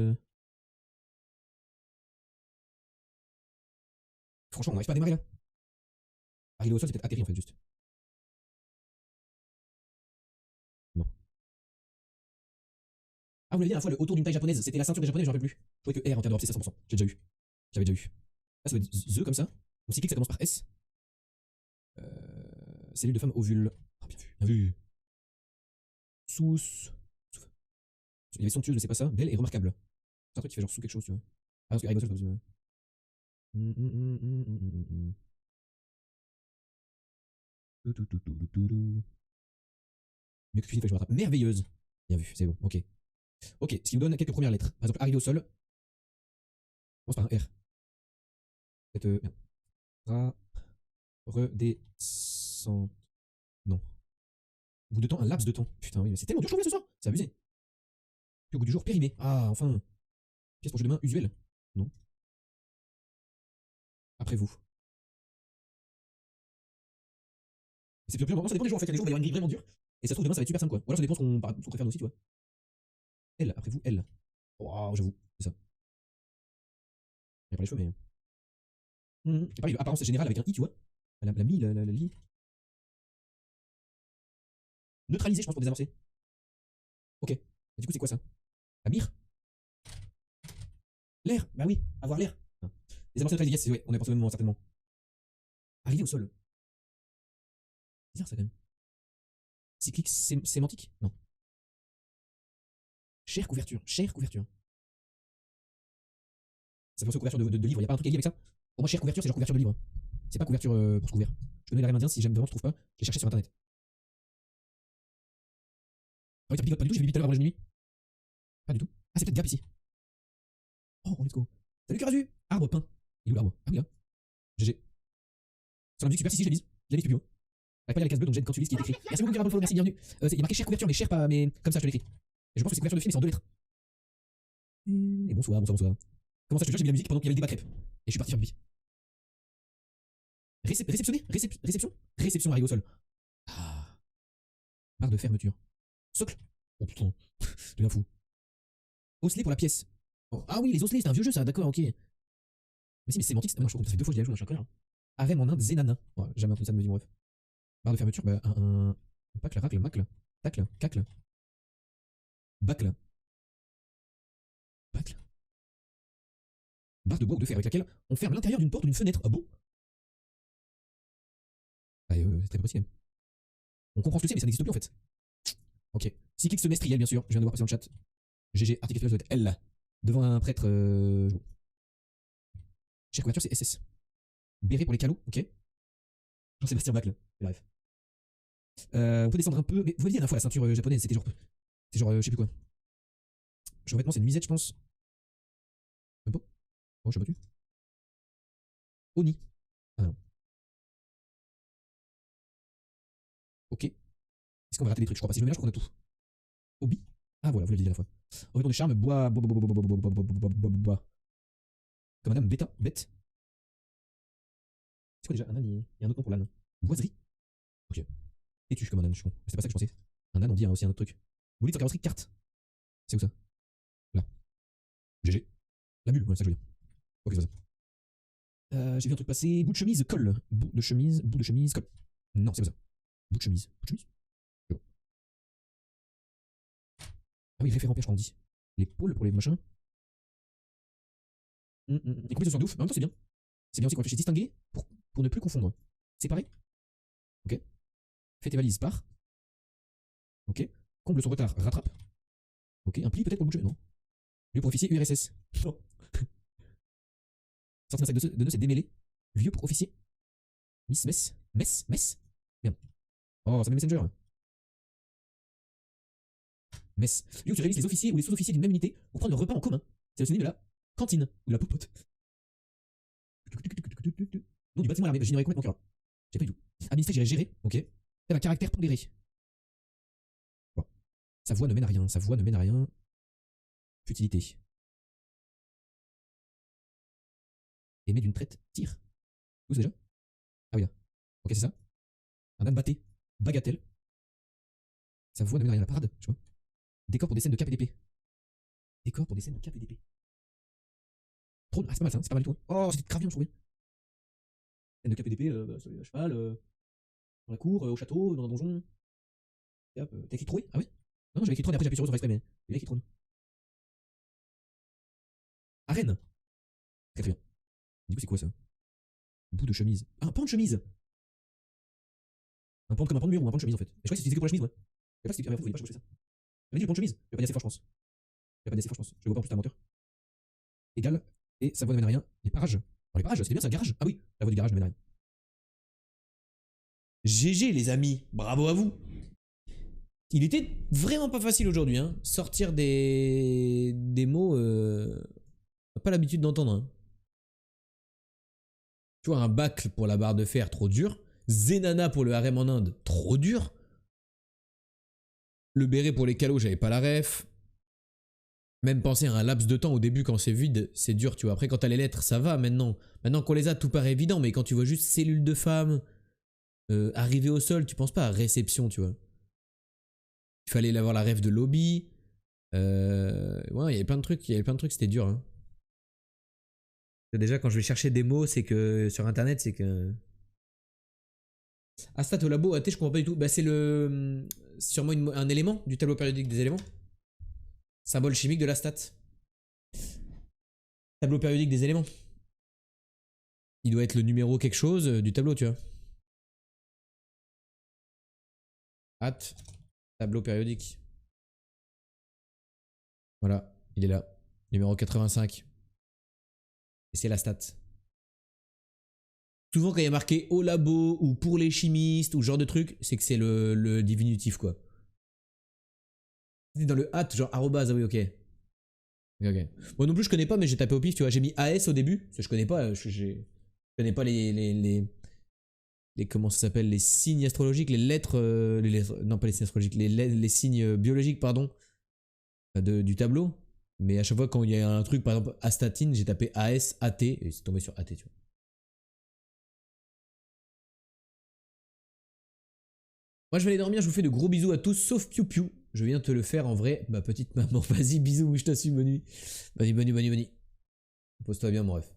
Franchement, on n'arrive pas à démarrer là. Arriver au sol, c'est peut-être atterri en fait, juste. Non. Ah, vous l'avez dit la fois, le autour d'une taille japonaise, c'était la ceinture des japonais, j'en rappelle plus. Je trouvais que R en Terre d'Europe, c'est ça 100%. J'ai déjà eu. J'avais déjà eu. Là, ça va être The comme ça. Donc cyclique, ça commence par S. Cellule de femme ovule. Ah, bien vu. Bien vu. Sous. Il y avait somptueuse, mais c'est pas ça. Belle et remarquable. C'est un truc qui fait genre sous quelque chose, tu vois. Ah, parce que Harry Potter, c'est pas possible. Mieux que cuisine, faut que je me rattrape. Merveilleuse. Bien vu, c'est bon, ok. Ok, ce qui nous donne quelques premières lettres. Par exemple, arrivé au sol. Commence par un R. Peut-être. Redescend. Non. Au bout de temps, un laps de temps. Putain, oui, mais c'est tellement dur de trouver ce soir. C'est abusé. Puis au bout du jour, périmé. Ah, enfin. Pièce pour jeu de main, usuel. Non. Après vous. C'est ça dépend des jours en fait. Il y a des jours où il va y avoir une grille vraiment dure. Et ça se trouve demain ça va être super simple quoi. Ou alors ça dépend ce qu'on préfère nous aussi, tu vois. Elle, après vous, elle. Waouh, j'avoue, c'est ça. Il y a pas les cheveux, mais. Et pareil, apparence générale avec un I, tu vois. La mi, la li. Neutraliser, je pense, pour désamorcer. Ok. Et du coup, c'est quoi ça? La mire? L'air? Bah oui, avoir l'air. Désamorcer, neutraliser, yes, ouais, on est pensé au même moment, certainement. Arriver au sol. Bizarre ça quand même. Cyclique, sémantique? Non. Chère couverture, chère couverture. Ça fait aussi couverture de livre. Il y a pas un truc qui est lié avec ça? Pour moi, chère couverture, c'est genre couverture de livre. C'est pas couverture pour se couvrir. Je peux donner la rêve indien si jamais vraiment je trouve pas. Je vais chercher sur internet. Ah oui, ça pilote pas du tout, j'ai vu tout à l'heure avant la nuit. Pas du tout. Ah, c'est peut-être Gap ici. Oh, let's go. Salut Karazu. Arbre peint. Il est où l'arbre? Ah oui, là. GG. Sur la musique super, si, je l'ai mise. Je l'ai mise plus haut. Avec pas les cases bleues, donc j'aide quand tu lis ce qui est écrit. Merci beaucoup, Gérard, merci, bienvenue. Il y a marqué chère couverture, mais chère pas, mais comme ça, je te l'écris. Et je pense que c'est couverture de film, mais c'est en 2 lettres. Et bonsoir. Comment ça, je te jure, j'ai mis la musique pendant qu'il y avait le débat crêpe. Et je suis parti faire pipi. Réception arrive au sol. Ah. Barre de fermeture. Socle. Oh putain. Je deviens fou. Osselet pour la pièce. Oh, ah oui, les osselets, c'est un vieux jeu ça, d'accord, ok. Mais si, mais sémantique, non, je crois que ça fait 2 fois que j'y ai joué, je suis un connard. Harem en Inde, Zenana. Ouais, jamais entendu ça de ma vie, mon ref. Barre de fermeture, bah un pacle, racle, macle, tacle, cacle. Bacle. Bacle. Barre de bois ou de fer avec laquelle on ferme l'intérieur d'une porte ou d'une fenêtre. Ah bon? Bah, c'est très précis. On comprend ce que c'est, mais ça n'existe plus en fait. Ok. Cyclique semestriel, bien sûr. Je viens de voir passer dans le chat. GG, article doit être L. Devant un prêtre. Chère couverture, c'est SS. Béret pour les calots, ok. Jean-Sébastien Bacle, bref. On peut descendre un peu. Mais vous avez dit la dernière fois la ceinture japonaise, c'était genre. C'est genre, je sais plus quoi. Genre vêtements, c'est une nuisette, je pense. Même pas. Oh, je suis battu. Oni. Ah non. Ok. Est-ce qu'on va rater des trucs? Je crois pas. Si je me mélange, je crois qu'on a tout. Obi. Ah voilà, vous l'avez dit la dernière fois. Revêtement de charme, bois. Comme madame bêta, bête. C'est quoi déjà? Un âne, il y a un autre nom pour l'âne. Boiserie. Ok. Têtu comme un âne, je suis con. C'est pas ça que je pensais. Un âne, on dit aussi un autre truc. Bolide sans carrosserie, carte. C'est où ça? Là. GG. La bulle, ouais, c'est ça que je veux dire. Ok, c'est ça. J'ai vu un truc passer. Bout de chemise, colle. Bout de chemise, colle. Non, c'est pas ça. Bout de chemise. Bon. Ah oui, référent pêche, on dit. L'épaule pour les machins. Les combinaisons de ouf. En même temps, c'est bien. C'est bien aussi qu'on réfléchisse distinguer pour ne plus confondre. Séparer. Ok. Fais tes valises, pars. Ok. Comble son retard, rattrape. Ok. Un pli peut-être pour le bout de chemise. Non. Lieu pour officier, URSS. Non. Sortir d'un sac de nœuds, c'est démêlé. Lieu pour officier. Mess. Merde. Oh, ça met Messenger. Mess. Lieu où tu réunies les officiers ou les sous-officiers d'une même unité pour prendre le repas en commun. C'est le synonyme de la cantine ou la popote. Nom du bâtiment à l'armée, j'ignorais complètement que là. J'ai pas du tout. Administrer, j'irais gérer, ok. Tel un caractère pondéré. Bon. Sa voix ne mène à rien. Futilité. Aimer d'une traite, tire. Où c'est déjà? Ah oui là. Ok, c'est ça. Un âne batté. Bagatelle. Sa voix ne mène à rien. La parade, je sais pas. Décor pour des scènes de KPDP. Trône, ah c'est pas mal ça, c'est pas mal du tout. Oh, c'était grave bien, je trouvais. Scène de KPDP, sur le cheval, dans la cour, au château, dans un donjon. T'as écrit Troé? Ah oui? Non, j'avais écrit Trône, après j'ai appuyé sur autre exprès, mais il a écrit Trône. Arène. Très bien. Du coup, c'est quoi ça? Bout de chemise. Ah, un pan de chemise. Un pan comme un pan de mur ou un pan de chemise en fait. Et je crois que c'est utilisé que pour la chemise, ouais. Je sais pas si c'était. Mais en fait, vous voulez pas changer ça. J'avais dit le pan de chemise. Je vais pas dire assez fort, je pense. Je le vois pas en plus, t'es un menteur. Égal. Et sa voix ne mène à rien. Les parages. Oh, les parages, c'était bien ça, garage. Ah oui, la voix du garage ne mène à rien.
GG les amis, bravo à vous. Il était vraiment pas facile aujourd'hui, hein. Sortir des mots, on a pas l'habitude d'entendre. Hein. Tu vois, un bacle pour la barre de fer, trop dur. Zenana pour le harem en Inde, trop dur. Le béret pour les calots, j'avais pas la ref. Même penser à un laps de temps au début quand c'est vide, c'est dur, tu vois. Après, quand t'as les lettres, ça va maintenant. Maintenant qu'on les a, tout paraît évident, mais quand tu vois juste cellule de femme, arriver au sol, tu penses pas à réception, tu vois. Il fallait avoir la ref de lobby. Ouais, il y avait plein de trucs, c'était dur. Hein. Déjà, quand je vais chercher des mots, c'est que sur internet, c'est que. Astat au labo, AT, je comprends pas du tout. Bah, c'est le. C'est sûrement un élément du tableau périodique des éléments. Symbole chimique de la stat. Tableau périodique des éléments. Il doit être le numéro quelque chose du tableau, tu vois. Tableau périodique. Voilà, il est là. Numéro 85. Et c'est la stat. Souvent, quand il y a marqué au labo ou pour les chimistes ou ce genre de truc, c'est que c'est le diminutif, quoi. Dans le at, genre arrobase, ah oui, ok. Ok. Moi non plus, je connais pas, mais j'ai tapé au pif, tu vois. J'ai mis AS au début, parce que je connais pas, je connais pas les comment ça s'appelle, les signes astrologiques, non pas les signes astrologiques, les signes biologiques, pardon, du tableau. Mais à chaque fois, quand il y a un truc, par exemple, astatine, j'ai tapé AS, AT, et c'est tombé sur AT, tu vois. Moi, je vais aller dormir, je vous fais de gros bisous à tous, sauf Piu Piu. Je viens te le faire en vrai, ma petite maman. Vas-y, bisous, je t'assume, bonne nuit. Bonne nuit, bonne nuit. Pose-toi bien, mon ref.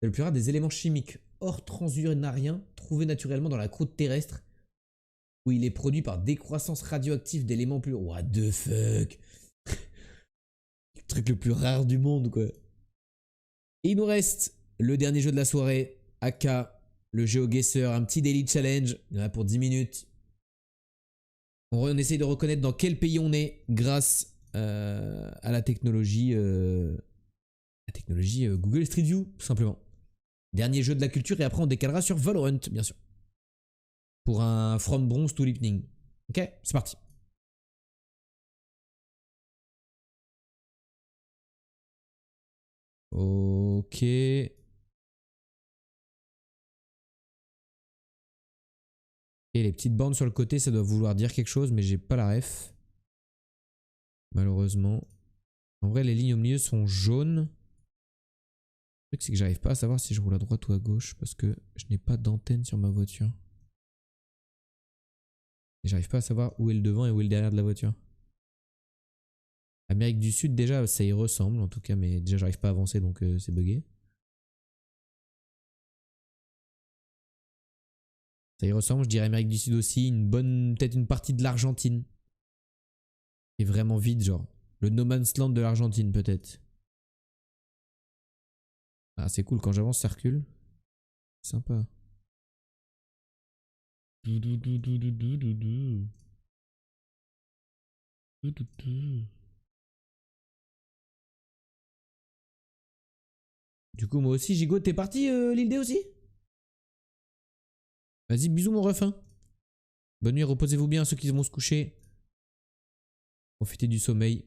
C'est le plus rare des éléments chimiques hors transurinariens trouvés naturellement dans la croûte terrestre, où il est produit par décroissance radioactive d'éléments plus... What the fuck. Le truc le plus rare du monde, quoi. Et il nous reste le dernier jeu de la soirée, AK, le GeoGuessr, un petit daily challenge. Il y en a pour 10 minutes. On essaye de reconnaître dans quel pays on est grâce à la technologie, Google Street View, tout simplement. Dernier jeu de la culture et après on décalera sur Valorant, bien sûr. Pour un From Bronze to Lightning. Ok, c'est parti. Ok. Et les petites bandes sur le côté, ça doit vouloir dire quelque chose, mais j'ai pas la ref. Malheureusement. En vrai, les lignes au milieu sont jaunes. Le truc, c'est que j'arrive pas à savoir si je roule à droite ou à gauche parce que je n'ai pas d'antenne sur ma voiture. Et j'arrive pas à savoir où est le devant et où est le derrière de la voiture. Amérique du Sud, déjà, ça y ressemble en tout cas, mais déjà, j'arrive pas à avancer donc c'est bugué. Ça y ressemble, je dirais Amérique du Sud aussi, peut-être une partie de l'Argentine. Est vraiment vide, genre. Le No Man's Land de l'Argentine, peut-être. Ah, c'est cool, quand j'avance, ça recule. Sympa. Du coup, moi aussi, Gigot, t'es parti, l'île D aussi? Vas-y, bisous, mon ref. Hein. Bonne nuit, reposez-vous bien, ceux qui vont se coucher. Profitez du sommeil.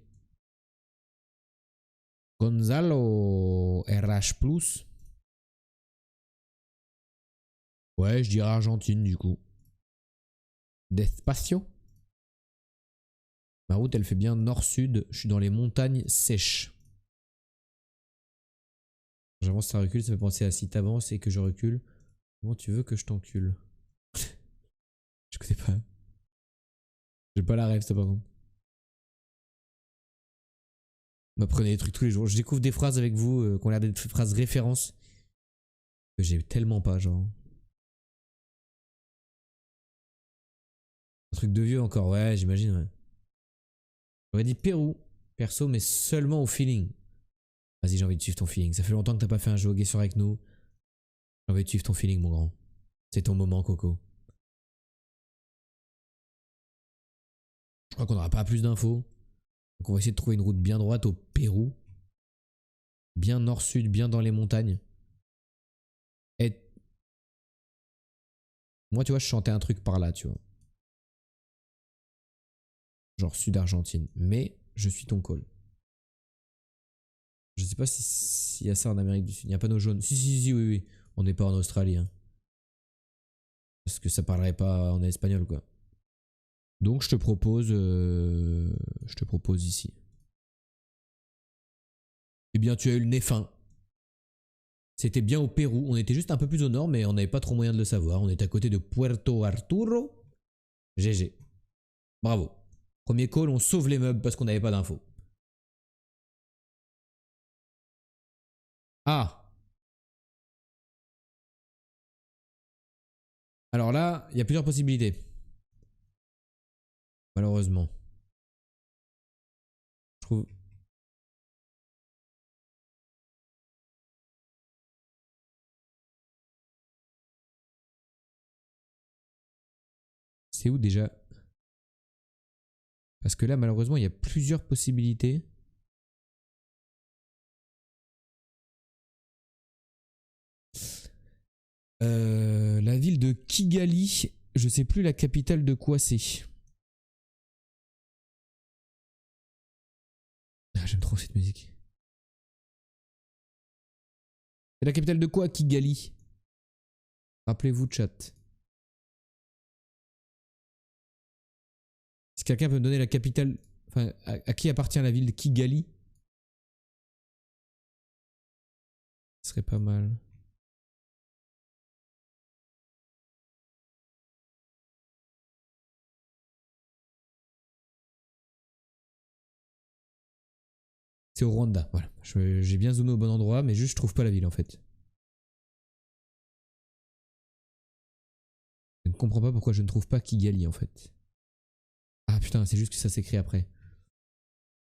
Gonzalo RH+. Ouais, je dirais Argentine, du coup. Despacio. Ma route, elle fait bien nord-sud. Je suis dans les montagnes sèches. J'avance, ça recule. Ça me fait penser à si t'avances et que je recule. Comment tu veux que je t'encule? Je connais pas. J'ai pas la rêve, ça, par contre. M'apprenez des trucs tous les jours. Je découvre des phrases avec vous qui ont l'air d'être des phrases références. Que j'ai tellement pas, genre. Un truc de vieux encore, ouais, j'imagine, ouais. J'aurais dit Pérou, perso, mais seulement au feeling. Vas-y, j'ai envie de suivre ton feeling. Ça fait longtemps que t'as pas fait un jeu au guesseur avec nous. J'ai envie de suivre ton feeling, mon grand. C'est ton moment, Coco. Je crois qu'on n'aura pas plus d'infos. Donc on va essayer de trouver une route bien droite au Pérou. Bien nord-sud, bien dans les montagnes. Et moi, tu vois, je chantais un truc par là, tu vois. Genre sud-Argentine. Mais je suis ton call. Je sais pas s'il y a ça en Amérique du Sud. Il n'y a pas nos jaunes. Si, oui, oui. On n'est pas en Australie. Hein. Parce que ça parlerait pas en espagnol, quoi. Donc je te propose ici. Eh bien, tu as eu le nez fin. C'était bien au Pérou. On était juste un peu plus au nord, mais on n'avait pas trop moyen de le savoir. On est à côté de Puerto Arturo. GG. Bravo. Premier call, on sauve les meubles parce qu'on n'avait pas d'infos. Ah. Alors là, il y a plusieurs possibilités. Malheureusement. Je trouve... C'est où déjà? Parce que là, malheureusement, il y a plusieurs possibilités.
La ville de Kigali, je sais plus la capitale de quoi c'est. Ah, j'aime trop cette musique. C'est la capitale de quoi, Kigali? Rappelez-vous, chat. Est-ce que quelqu'un peut me donner la capitale... Enfin, à qui appartient la ville de Kigali? Ce serait pas mal. C'est au Rwanda, voilà. J'ai bien zoomé au bon endroit, mais juste je trouve pas la ville en fait. Je ne comprends pas pourquoi je ne trouve pas Kigali en fait. Ah putain, c'est juste que ça s'écrit après.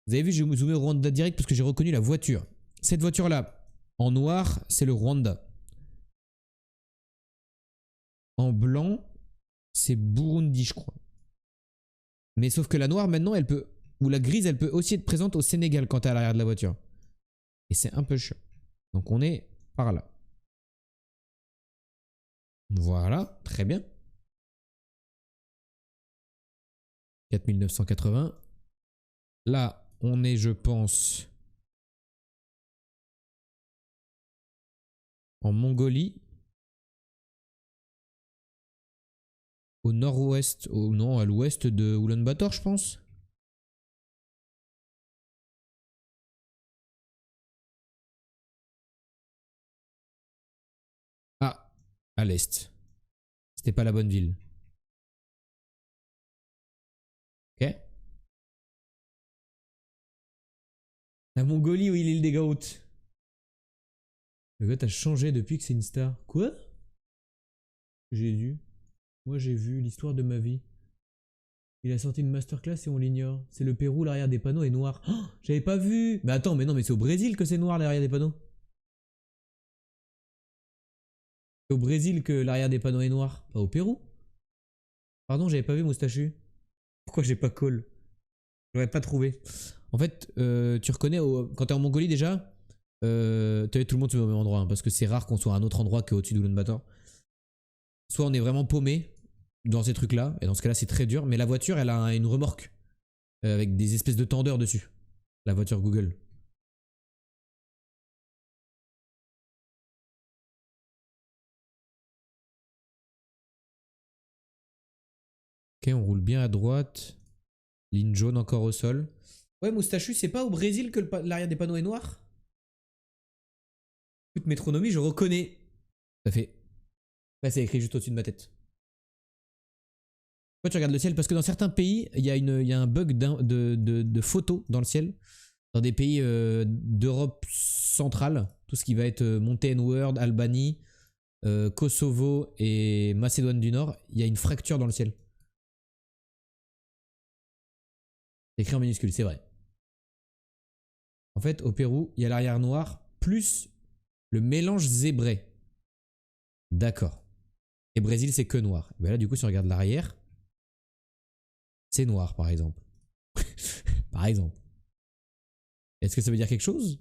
Vous avez vu, j'ai zoomé au Rwanda direct parce que j'ai reconnu la voiture. Cette voiture-là, en noir, c'est le Rwanda. En blanc, c'est Burundi, je crois. Mais sauf que la noire, maintenant, elle peut... Ou la grise, elle peut aussi être présente au Sénégal quand t'es à l'arrière de la voiture. Et c'est un peu chiant. Donc on est par là. Voilà, très bien. 4980. Là, on est, je pense, en Mongolie. Au nord-ouest, non, à l'ouest de Ulaanbaatar, je pense. Ah, à l'est. C'était pas la bonne ville. Ok. La Mongolie, oui, l'île des Goats. Le gars, t'as changé depuis que c'est une star. Quoi? J'ai vu. Moi, j'ai vu l'histoire de ma vie. Il a sorti une masterclass et on l'ignore. C'est le Pérou, l'arrière des panneaux est noir. Oh, j'avais pas vu. Mais attends, mais non, mais c'est au Brésil que c'est noir l'arrière des panneaux. C'est au Brésil que l'arrière des panneaux est noir, pas au Pérou. Pardon, j'avais pas vu Moustachu. Pourquoi j'ai pas call? J'aurais pas trouvé. En fait, tu reconnais quand t'es en Mongolie déjà, tout le monde se met au même endroit hein, parce que c'est rare qu'on soit à un autre endroit qu'au-dessus d'Ulaanbaatar. Soit on est vraiment paumé dans ces trucs-là, et dans ce cas-là c'est très dur, mais la voiture elle a une remorque avec des espèces de tendeurs dessus. La voiture Google. Ok, on roule bien à droite. Ligne jaune encore au sol. Ouais, Moustachu, c'est pas au Brésil que l'arrière des panneaux est noir? Toute métronomie, je reconnais. Ça fait. Bah, c'est écrit juste au-dessus de ma tête. Pourquoi tu regardes le ciel? Parce que dans certains pays, il y a un bug de photos dans le ciel. Dans des pays d'Europe centrale, tout ce qui va être Monténégro, Albanie, Kosovo et Macédoine du Nord, il y a une fracture dans le ciel. C'est écrit en minuscule, c'est vrai. En fait, au Pérou, il y a l'arrière noir plus le mélange zébré. D'accord. Et Brésil, c'est que noir. Et ben là, du coup, si on regarde l'arrière, c'est noir, par exemple. Par exemple. Est-ce que ça veut dire quelque chose?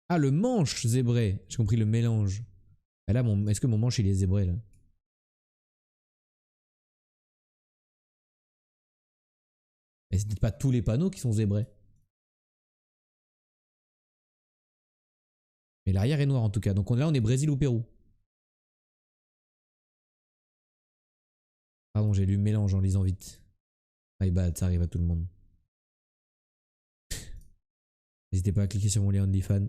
Ah, le manche zébré. J'ai compris le mélange. Et là, est-ce que mon manche, il est zébré, là? Et c'est peut-être pas tous les panneaux qui sont zébrés. Mais l'arrière est noir, en tout cas. Donc là, on est Brésil ou Pérou. Pardon, j'ai lu mélange en lisant vite. My bad, ça arrive à tout le monde. N'hésitez pas à cliquer sur mon lien OnlyFans.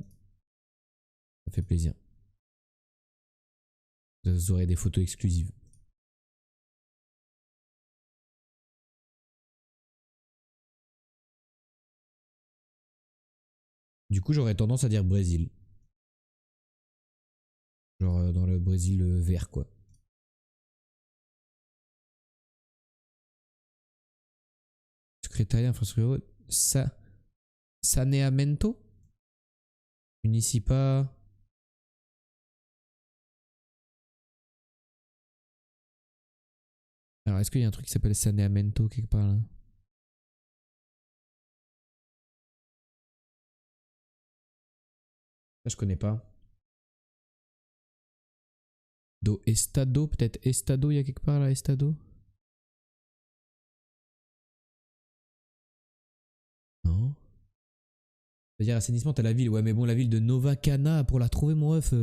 Ça fait plaisir. Vous aurez des photos exclusives. Du coup, j'aurais tendance à dire Brésil. Genre dans le Brésil vert, quoi. Secrétariat infrastructure. Saneamento? Municipa. Alors, est-ce qu'il y a un truc qui s'appelle Saneamento quelque part là?
Ça, je connais pas. Do Estado, peut-être Estado, il y a quelque part là, Estado? Non. C'est-à-dire assainissement, t'as la ville. Ouais, mais bon, la ville de Nova Cana, pour la trouver, mon ref.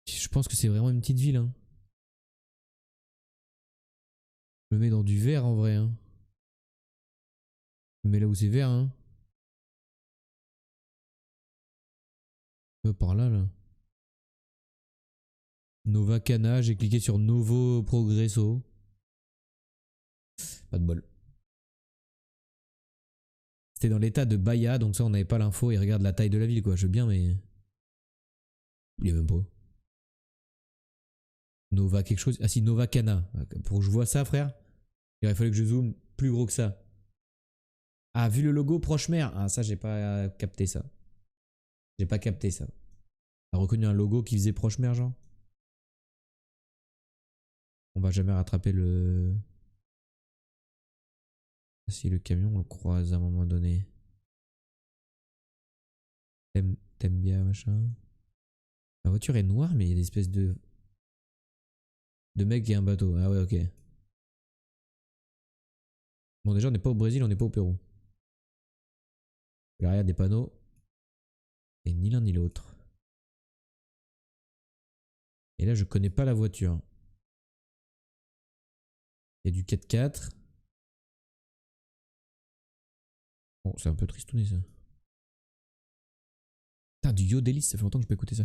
Je pense que c'est vraiment une petite ville. Hein. Je me mets dans du vert en vrai. Hein. Je me mets là où c'est vert. Hein. Par là, là. Nova Cana, j'ai cliqué sur Novo Progresso. Pas de bol. C'était dans l'état de Bahia, donc ça on n'avait pas l'info. Et regarde la taille de la ville, quoi. Je veux bien, mais. Il est même pas. Nova quelque chose. Ah si, Nova Cana. Pour que je vois ça, frère, il aurait fallu que je zoome plus gros que ça. Ah, vu le logo proche mer. Ah, ça, j'ai pas capté ça. J'ai pas capté ça. T'as reconnu un logo qui faisait proche mer, genre? On va jamais rattraper le. Si le camion on le croise à un moment donné. T'aimes bien, machin. La voiture est noire, mais il y a des espèces de mecs et un bateau. Ah ouais, ok. Bon, déjà, on n'est pas au Brésil, on n'est pas au Pérou. L'arrière des panneaux. Et ni l'un ni l'autre. Et là, je connais pas la voiture. Il y a du 4x4. Bon, c'est un peu tristouné ça. Putain, du Yodelis, ça fait longtemps que je peux écouter ça.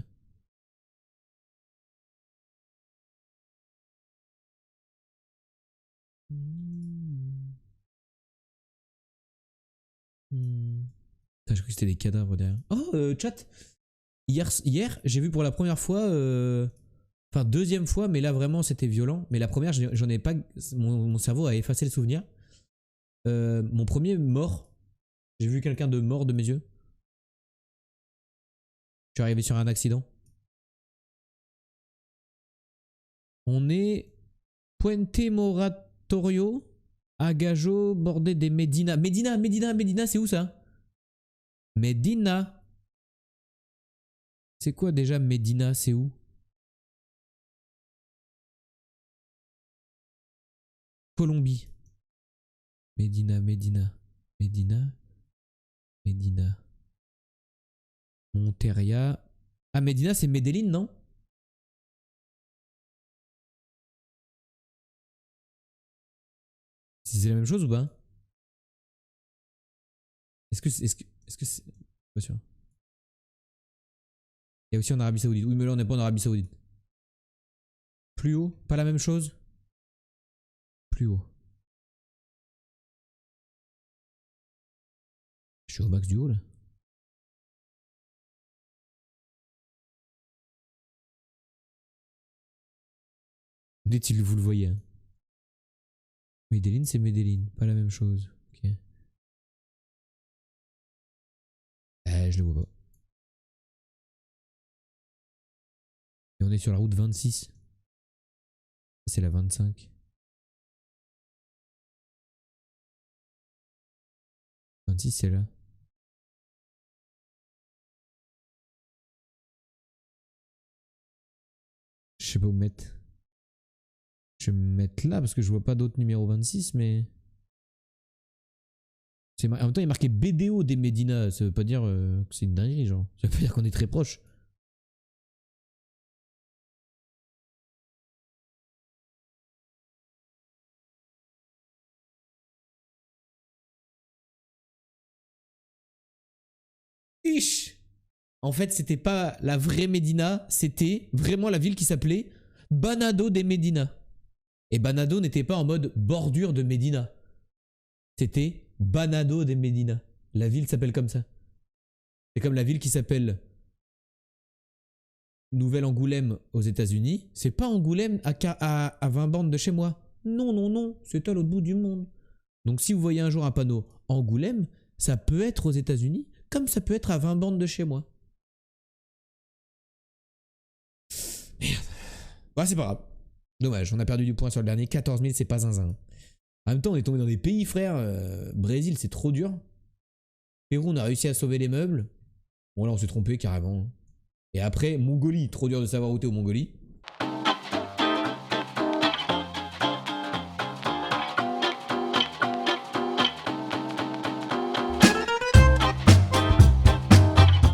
Putain, j'ai cru que c'était des cadavres derrière. Oh, chat. Hier j'ai vu pour la première fois. Enfin, deuxième fois, mais là vraiment c'était violent. Mais la première, j'en ai pas. Mon cerveau a effacé le souvenir. Mon premier mort. J'ai vu quelqu'un de mort de mes yeux. Je suis arrivé sur un accident. On est Puente Moratorio, Agajo, bordé des Medina. Medina, c'est où ça? Medina. C'est quoi déjà Medina? C'est où? Colombie. Medina. Monteria. Ah, Medina, c'est Medellin, non? C'est la même chose ou pas? Est-ce que c'est. Pas sûr. Il y a aussi en Arabie Saoudite. Oui, mais là, on n'est pas en Arabie Saoudite. Plus haut? Pas la même chose? Plus haut. Je suis au max du haut là. Dites si vous le voyez. Hein. Medellin, c'est Medellin. Pas la même chose. Ok. Je le vois pas. Et on est sur la route 26. C'est la 25. 26, c'est là. Je sais pas où mettre. Je vais me mettre là parce que je vois pas d'autre numéro 26, mais. En même temps, il est marqué BDO des Medina. Ça veut pas dire que c'est une dinguerie, genre. Ça veut pas dire qu'on est très proche. Ish! En fait, c'était pas la vraie Médina, c'était vraiment la ville qui s'appelait Banado de Medina. Et Banado n'était pas en mode bordure de Médina. C'était Banado de Medina. La ville s'appelle comme ça. C'est comme la ville qui s'appelle Nouvelle-Angoulême aux États-Unis. C'est pas Angoulême à 20 bandes de chez moi. Non, c'est à l'autre bout du monde. Donc si vous voyez un jour un panneau Angoulême, ça peut être aux États-Unis comme ça peut être à 20 bandes de chez moi. Merde. Bah, c'est pas grave. Dommage, on a perdu du point sur le dernier. 14 000, c'est pas zinzin. En même temps, on est tombé dans des pays, frère. Brésil, c'est trop dur. Pérou, on a réussi à sauver les meubles. Bon là on s'est trompé carrément. Et après, Mongolie, trop dur de savoir où t'es au Mongolie.